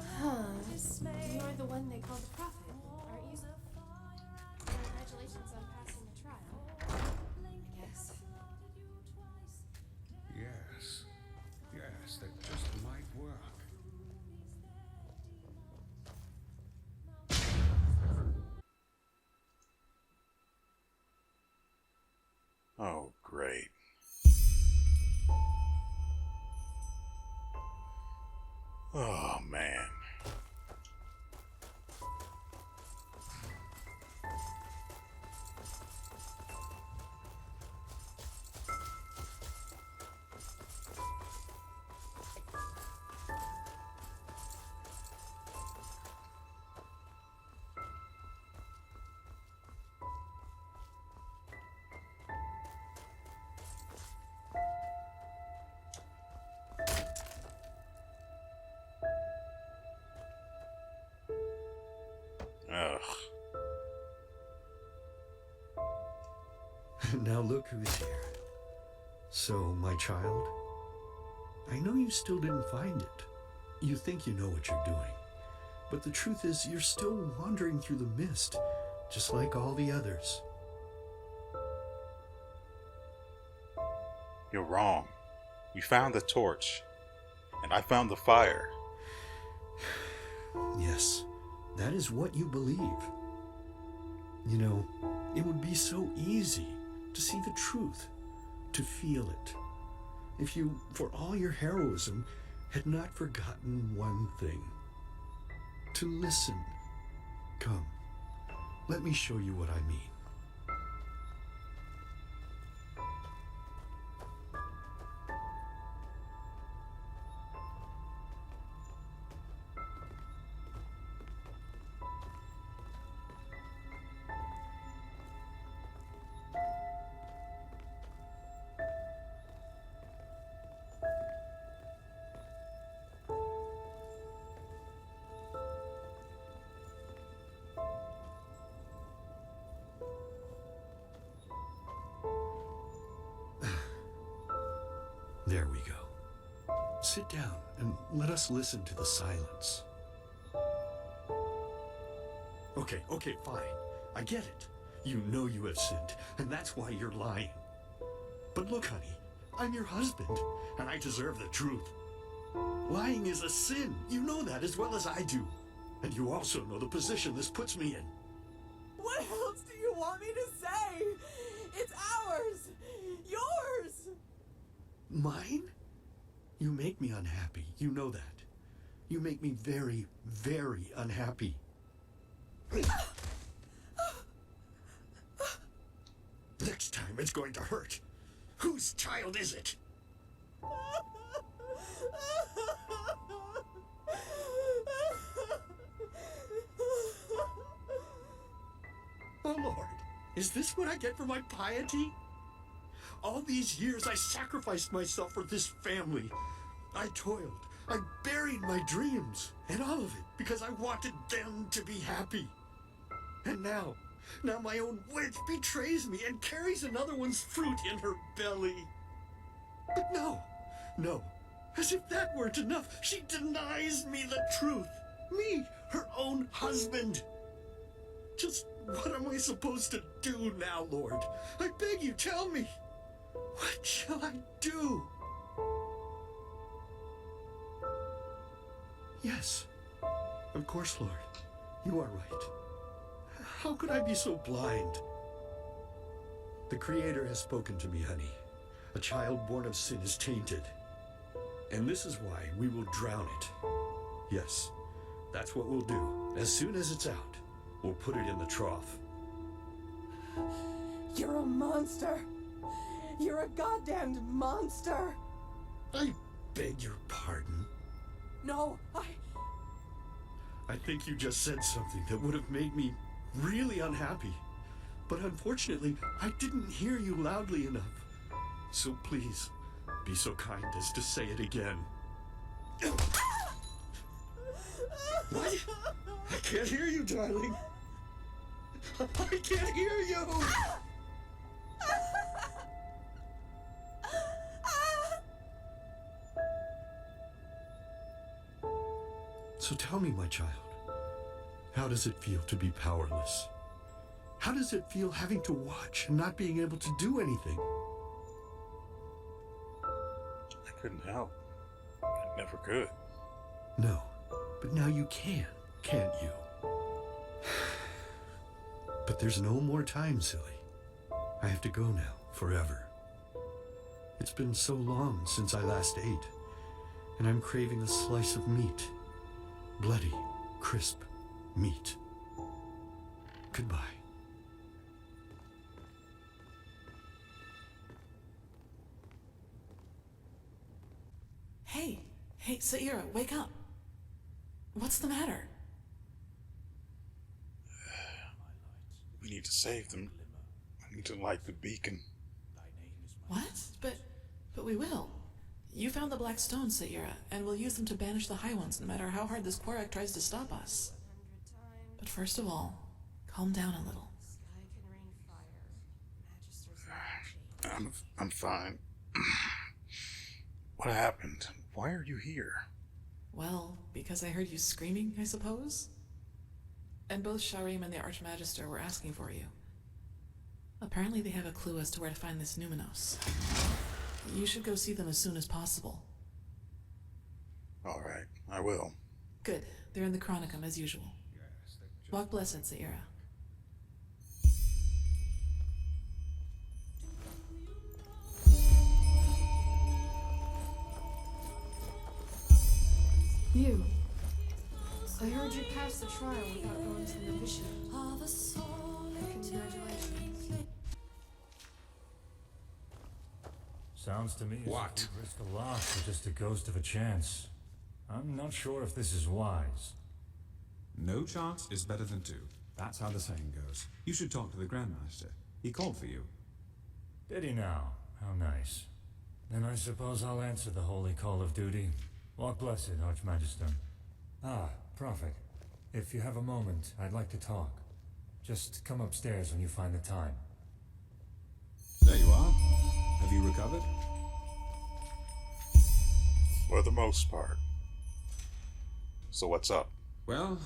dismay. You're the one they call the prophet, aren't you? Congratulations on passing the trial. Yes. Yes. Yes, that just might work. Oh, great. Oh, man. Ugh. Now look who's here. So, my child, I know you still didn't find it. You think you know what you're doing. But the truth is, you're still wandering through the mist, just like all the others. You're wrong. We found the torch, and I found the fire. Yes, that is what you believe. You know, it would be so easy to see the truth, to feel it, if you, for all your heroism, had not forgotten one thing. To listen. Come, let me show you what I mean. There we go. Sit down and let us listen to the silence. Okay, fine. I get it. You know you have sinned, and that's why you're lying. But look, honey, I'm your husband, and I deserve the truth. Lying is a sin. You know that as well as I do. And you also know the position this puts me in. What else do you want me to say? It's ours! Yours! Mine? You make me unhappy. You know that. You make me very, very unhappy. Next time it's going to hurt. Whose child is it? Oh Lord, is this what I get for my piety? All these years I sacrificed myself for this family. I toiled, I buried my dreams, and all of it because I wanted them to be happy. And now my own witch betrays me and carries another one's fruit in her belly. But no, as if that weren't enough, she denies me the truth. Me, her own husband. Just what am I supposed to do now, Lord? I beg you, tell me. What shall I do? Yes, of course, Lord. You are right. How could I be so blind? The Creator has spoken to me, honey. A child born of sin is tainted. And this is why we will drown it. Yes, that's what we'll do. As soon as it's out, we'll put it in the trough. You're a monster. You're a goddamned monster. I beg your pardon. No, I think you just said something that would have made me really unhappy. But unfortunately, I didn't hear you loudly enough. So please, be so kind as to say it again. What? I can't hear you, darling. I can't hear you! So tell me, my child, how does it feel to be powerless? How does it feel having to watch and not being able to do anything? I couldn't help. I never could. No, but now you can, can't you? But there's no more time, silly. I have to go now, forever. It's been so long since I last ate, and I'm craving a slice of meat. Bloody, crisp meat. Goodbye. Hey, Saira, wake up. What's the matter? We need to save them. I need to light the beacon. What? But we will. You found the black stones, Saira, and we'll use them to banish the High Ones, no matter how hard this Korak tries to stop us. But first of all, calm down a little. I'm fine. What happened? Why are you here? Well, because I heard you screaming, I suppose? And both Sharim and the Archmagister were asking for you. Apparently they have a clue as to where to find this Numenos. You should go see them as soon as possible. All right, I will. Good. They're in the Chronicum, as usual. Walk blessed, Saira. You. I heard you passed the trial without going through the mission. Congratulations. Sounds to me as What? if we risk a lot for just a ghost of a chance. I'm not sure if this is wise. No chance is better than two. That's how the saying goes. You should talk to the Grandmaster. He called for you. Did he now? How nice. Then I suppose I'll answer the holy call of duty. Walk blessed, Archmagister. Ah, Prophet. If you have a moment, I'd like to talk. Just come upstairs when you find the time. There you are. Have you recovered? For the most part. So what's up? Well,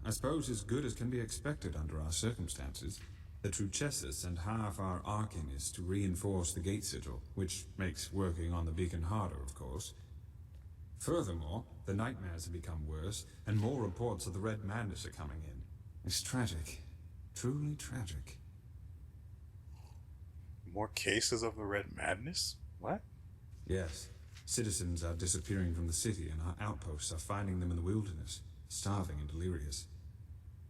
I suppose as good as can be expected under our circumstances. The Truchessus and half our Arcanists to reinforce the gate sigil, which makes working on the beacon harder, of course. Furthermore, the nightmares have become worse, and more reports of the Red Madness are coming in. It's tragic. Truly tragic. More cases of the Red Madness? What? Yes. Citizens are disappearing from the city, and our outposts are finding them in the wilderness, starving and delirious.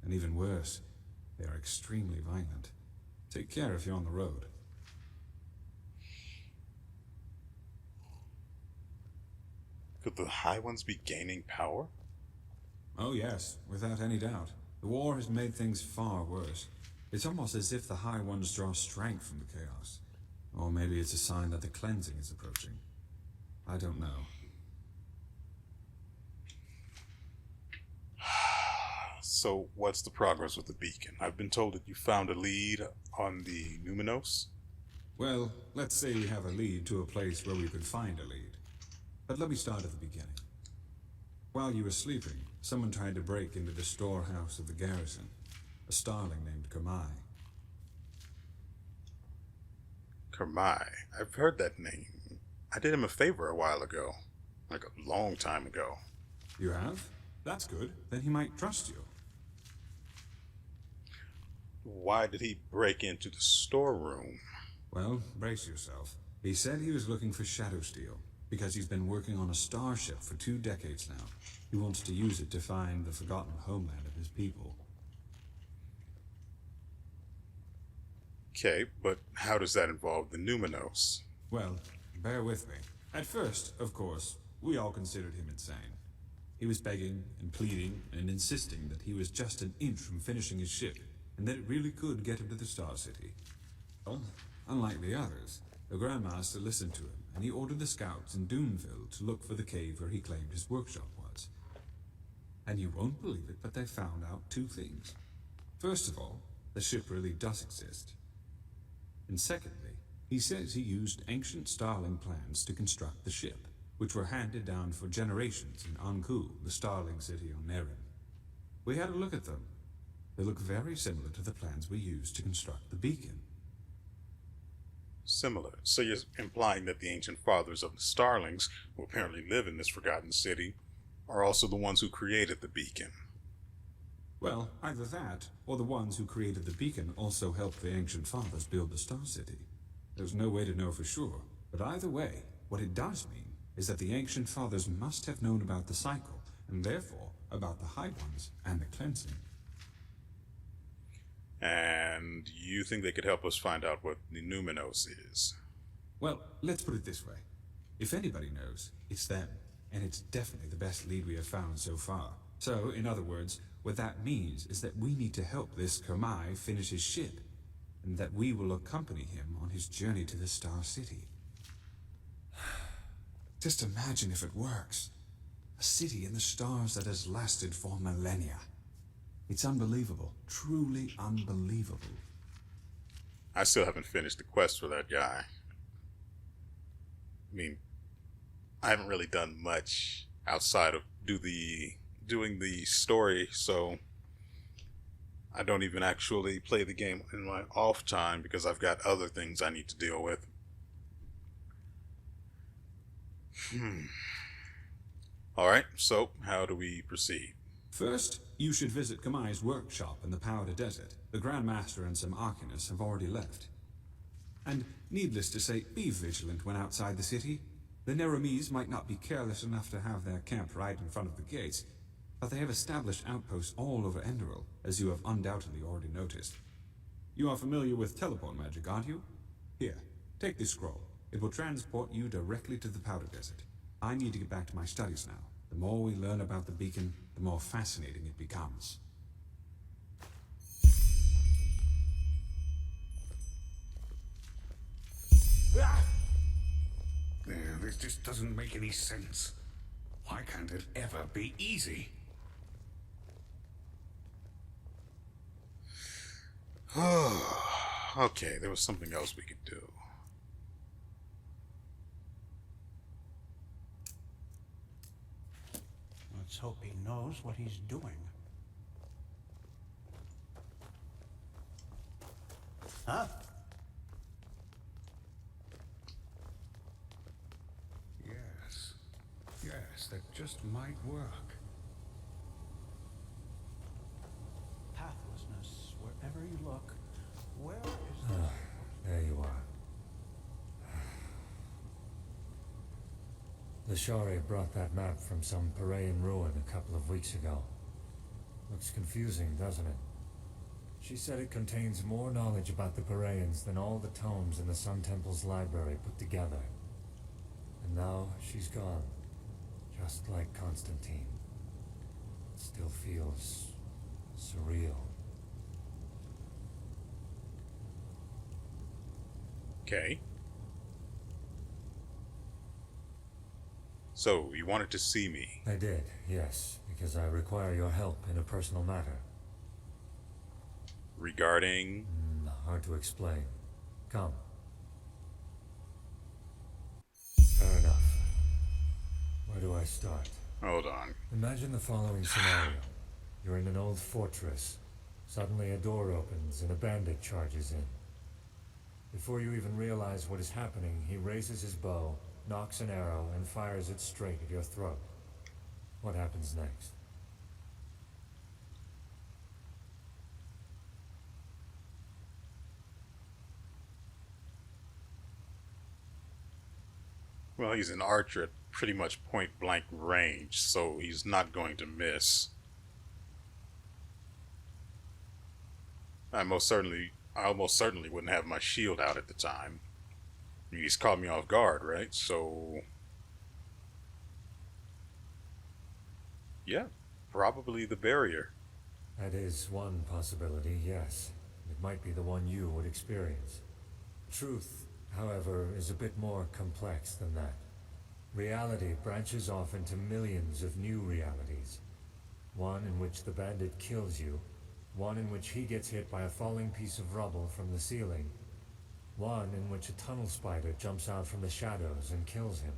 And even worse, they are extremely violent. Take care if you're on the road. Could the High Ones be gaining power? Oh yes, without any doubt. The war has made things far worse. It's almost as if the High Ones draw strength from the chaos. Or maybe it's a sign that the cleansing is approaching. I don't know. So what's the progress with the beacon? I've been told that you found a lead on the Numenos? Well, let's say we have a lead to a place where we could find a lead. But let me start at the beginning. While you were sleeping, someone tried to break into the storehouse of the garrison. A starling named Kermai. Kermai. I've heard that name. I did him a favor a while ago. Like a long time ago. You have? That's good. Then he might trust you. why did he break into the storeroom? Well, brace yourself. He said he was looking for shadow steel, because he's been working on a starship for 2 decades now. He wants to use it to find the forgotten homeland of his people. Okay, but how does that involve the Numinos? Well, bear with me. At first, of course, we all considered him insane. He was begging and pleading and insisting that he was just an inch from finishing his ship, and that it really could get him to the Star City. Well, unlike the others, the Grandmaster listened to him, and he ordered the scouts in Doomville to look for the cave where he claimed his workshop was. And you won't believe it, but they found out 2 things. First of all, the ship really does exist. And secondly, he says he used ancient Starling plans to construct the ship, which were handed down for generations in Anku, the Starling city on Nerin. We had a look at them. They look very similar to the plans we used to construct the beacon. Similar. So you're implying that the ancient fathers of the Starlings, who apparently live in this forgotten city, are also the ones who created the beacon. Well, either that, or the ones who created the beacon also helped the ancient fathers build the Star City. There's no way to know for sure, but either way, what it does mean is that the ancient fathers must have known about the cycle, and therefore about the High Ones and the cleansing. And you think they could help us find out what the Numinos is? Well, let's put it this way. If anybody knows, it's them, and it's definitely the best lead we have found so far. So, in other words, what that means is that we need to help this Kermai finish his ship, and that we will accompany him on his journey to the Star City. Just imagine if it works. A city in the stars that has lasted for millennia. It's unbelievable, truly unbelievable. I still haven't finished the quest for that guy. I mean, I haven't really done much outside of doing the story, so I don't even actually play the game in my off time because I've got other things I need to deal with. Alright, so how do we proceed? First, you should visit Kamai's workshop in the Powder Desert. The Grand Master and some Arcanists have already left. And, needless to say, be vigilant when outside the city. The Neramis might not be careless enough to have their camp right in front of the gates, but they have established outposts all over Enderal, as you have undoubtedly already noticed. You are familiar with teleport magic, aren't you? Here, take this scroll. It will transport you directly to the Powder Desert. I need to get back to my studies now. The more we learn about the beacon, the more fascinating it becomes. This just doesn't make any sense. Why can't it ever be easy? Okay, there was something else we could do. Let's hope he knows what he's doing. Huh? Yes, that just might work. Pathlessness, wherever you look. Where is the... There you are. The Shari brought that map from some Parayan ruin a couple of weeks ago. Looks confusing, doesn't it? She said it contains more knowledge about the Parayans than all the tomes in the Sun Temple's library put together. And now she's gone. Just like Constantine. It still feels surreal. Okay. So, you wanted to see me? I did, yes, because I require your help in a personal matter. Regarding? Hard to explain. Come. Fair enough. Where do I start? Hold on. Imagine the following scenario. You're in an old fortress. Suddenly a door opens and a bandit charges in. Before you even realize what is happening, he raises his bow, knocks an arrow, and fires it straight at your throat. What happens next? Well, he's an archer at pretty much point blank range, so he's not going to miss. I almost certainly wouldn't have my shield out at the time. I mean, he's caught me off guard, right? So, yeah, probably the barrier. That is one possibility, yes. It might be the one you would experience. Truth, however, is a bit more complex than that. Reality branches off into millions of new realities. One in which the bandit kills you, one in which he gets hit by a falling piece of rubble from the ceiling, one in which a tunnel spider jumps out from the shadows and kills him.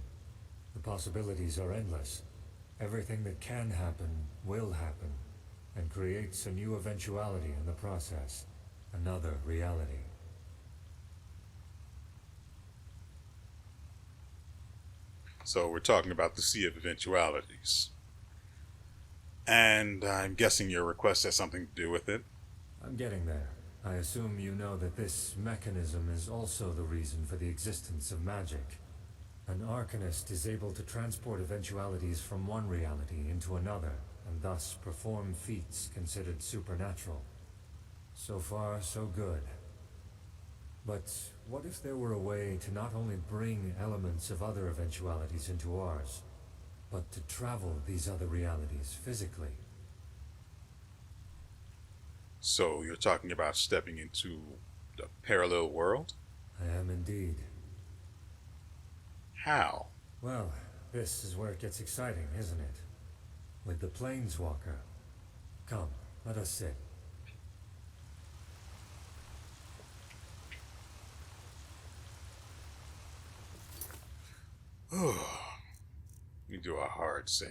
The possibilities are endless. Everything that can happen will happen, and creates a new eventuality in the process, another reality. So we're talking about the Sea of Eventualities. And I'm guessing your request has something to do with it? I'm getting there. I assume you know that this mechanism is also the reason for the existence of magic. An arcanist is able to transport eventualities from one reality into another, and thus perform feats considered supernatural. So far, so good. But what if there were a way to not only bring elements of other eventualities into ours, but to travel these other realities physically? So you're talking about stepping into a parallel world? I am indeed. How? Well, this is where it gets exciting, isn't it? With the Planeswalker. Come, let us sit. You do a hard save.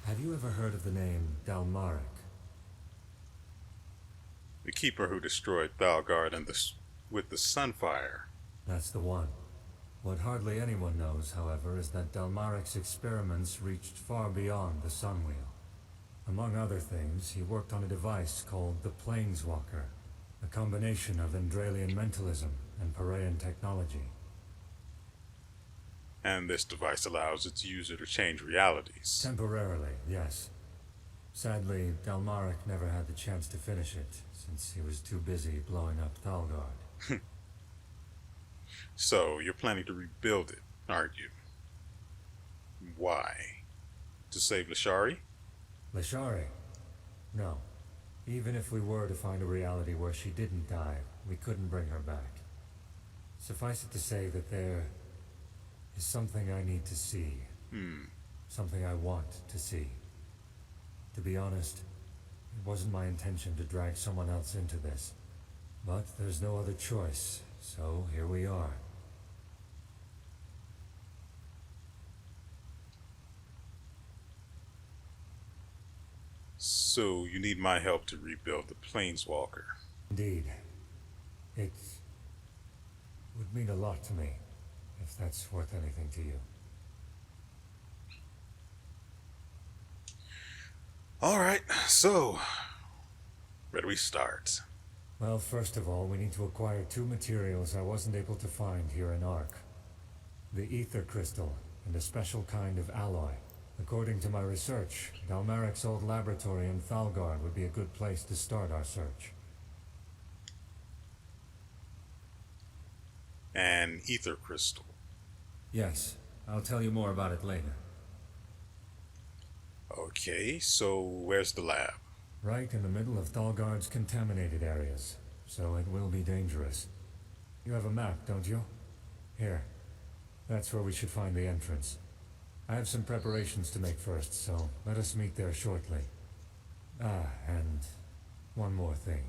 Have you ever heard of the name Dalmaric? The keeper who destroyed Thalgard and with the Sunfire. That's the one. What hardly anyone knows, however, is that Dalmaric's experiments reached far beyond the Sunwheel. Among other things, he worked on a device called the Planeswalker, a combination of Endralian mentalism and Paraean technology. And this device allows its user to change realities. Temporarily, yes. Sadly, Dalmaric never had the chance to finish it, since he was too busy blowing up Thalgard. So, you're planning to rebuild it, aren't you? Why? To save Lashari? Lashari? No. Even if we were to find a reality where she didn't die, we couldn't bring her back. Suffice it to say that there is something I need to see. Something I want to see. To be honest, it wasn't my intention to drag someone else into this. But there's no other choice, so here we are. So, you need my help to rebuild the Planeswalker. Indeed. It would mean a lot to me, if that's worth anything to you. Alright, so, where do we start? Well, first of all, we need to acquire two materials I wasn't able to find here in Ark. The ether crystal, and a special kind of alloy. According to my research, Dalmaric's old laboratory in Thalgard would be a good place to start our search. An ether crystal. Yes, I'll tell you more about it later. Okay, so where's the lab? Right in the middle of Thalgard's contaminated areas, so it will be dangerous. You have a map, don't you? Here. That's where we should find the entrance. I have some preparations to make first, so let us meet there shortly. And one more thing.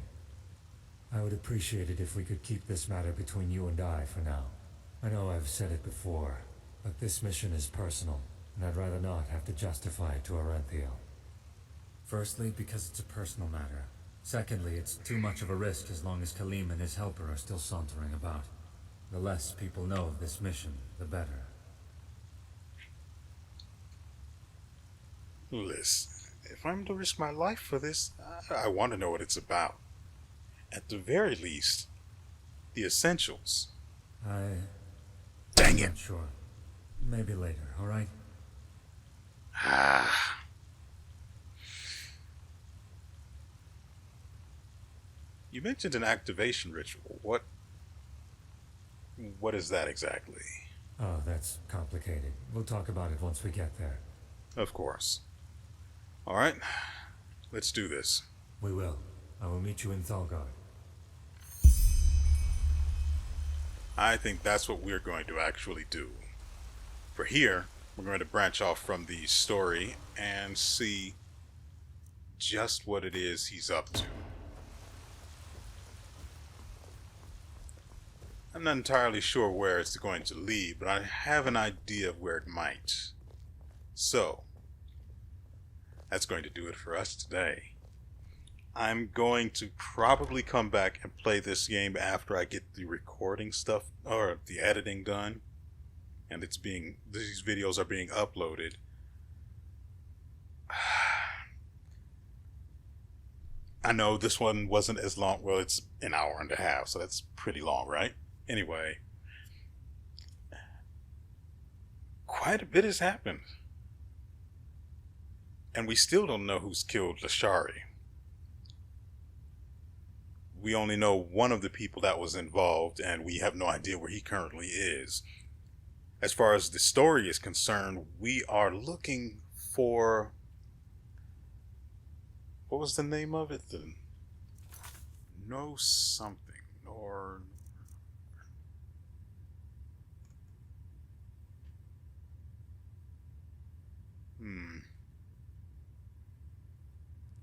I would appreciate it if we could keep this matter between you and I for now. I know I've said it before, but this mission is personal, and I'd rather not have to justify it to Arenthiel. Firstly, because it's a personal matter. Secondly, it's too much of a risk as long as Kaleem and his helper are still sauntering about. The less people know of this mission, the better. Listen, if I'm to risk my life for this, I want to know what it's about. At the very least, the essentials. Dang I'm it. not sure. Maybe later, alright? Ah. You mentioned an activation ritual. What is that exactly? Oh, that's complicated. We'll talk about it once we get there. Of course. Alright, let's do this. We will. I will meet you in Thalgard. I think that's what we're going to actually do. For here, we're going to branch off from the story and see just what it is he's up to. I'm not entirely sure where it's going to lead, but I have an idea of where it might. So, that's going to do it for us today. I'm going to probably come back and play this game after I get the recording stuff or the editing done, and these videos are being uploaded. I know this one wasn't as long. Well, it's an hour and a half, so that's pretty long, right? Anyway, quite a bit has happened, and we still don't know who's killed Lashari. We only know one of the people that was involved, and we have no idea where he currently is. As far as the story is concerned, we are looking for... What was the name of it? The No something, or...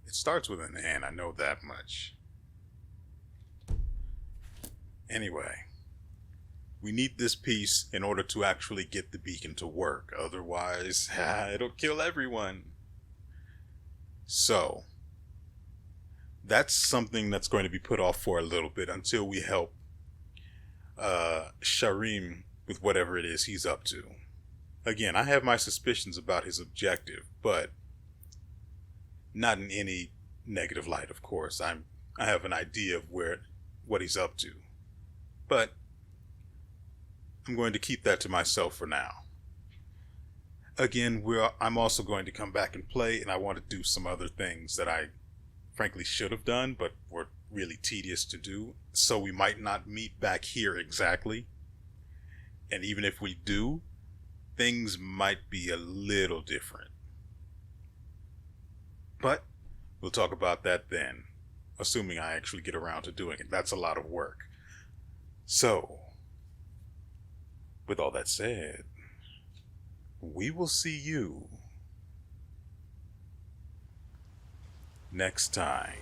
It starts with an N, I know that much. Anyway, we need this piece in order to actually get the beacon to work. Otherwise, it'll kill everyone. So, that's something that's going to be put off for a little bit until we help Sharim with whatever it is he's up to. Again, I have my suspicions about his objective, but not in any negative light, of course. I have an idea of what he's up to. But I'm going to keep that to myself for now. Again, I'm also going to come back and play, and I want to do some other things that I frankly should have done, but were really tedious to do. So we might not meet back here exactly. And even if we do, things might be a little different. But we'll talk about that then, assuming I actually get around to doing it. That's a lot of work. So, with all that said, we will see you next time.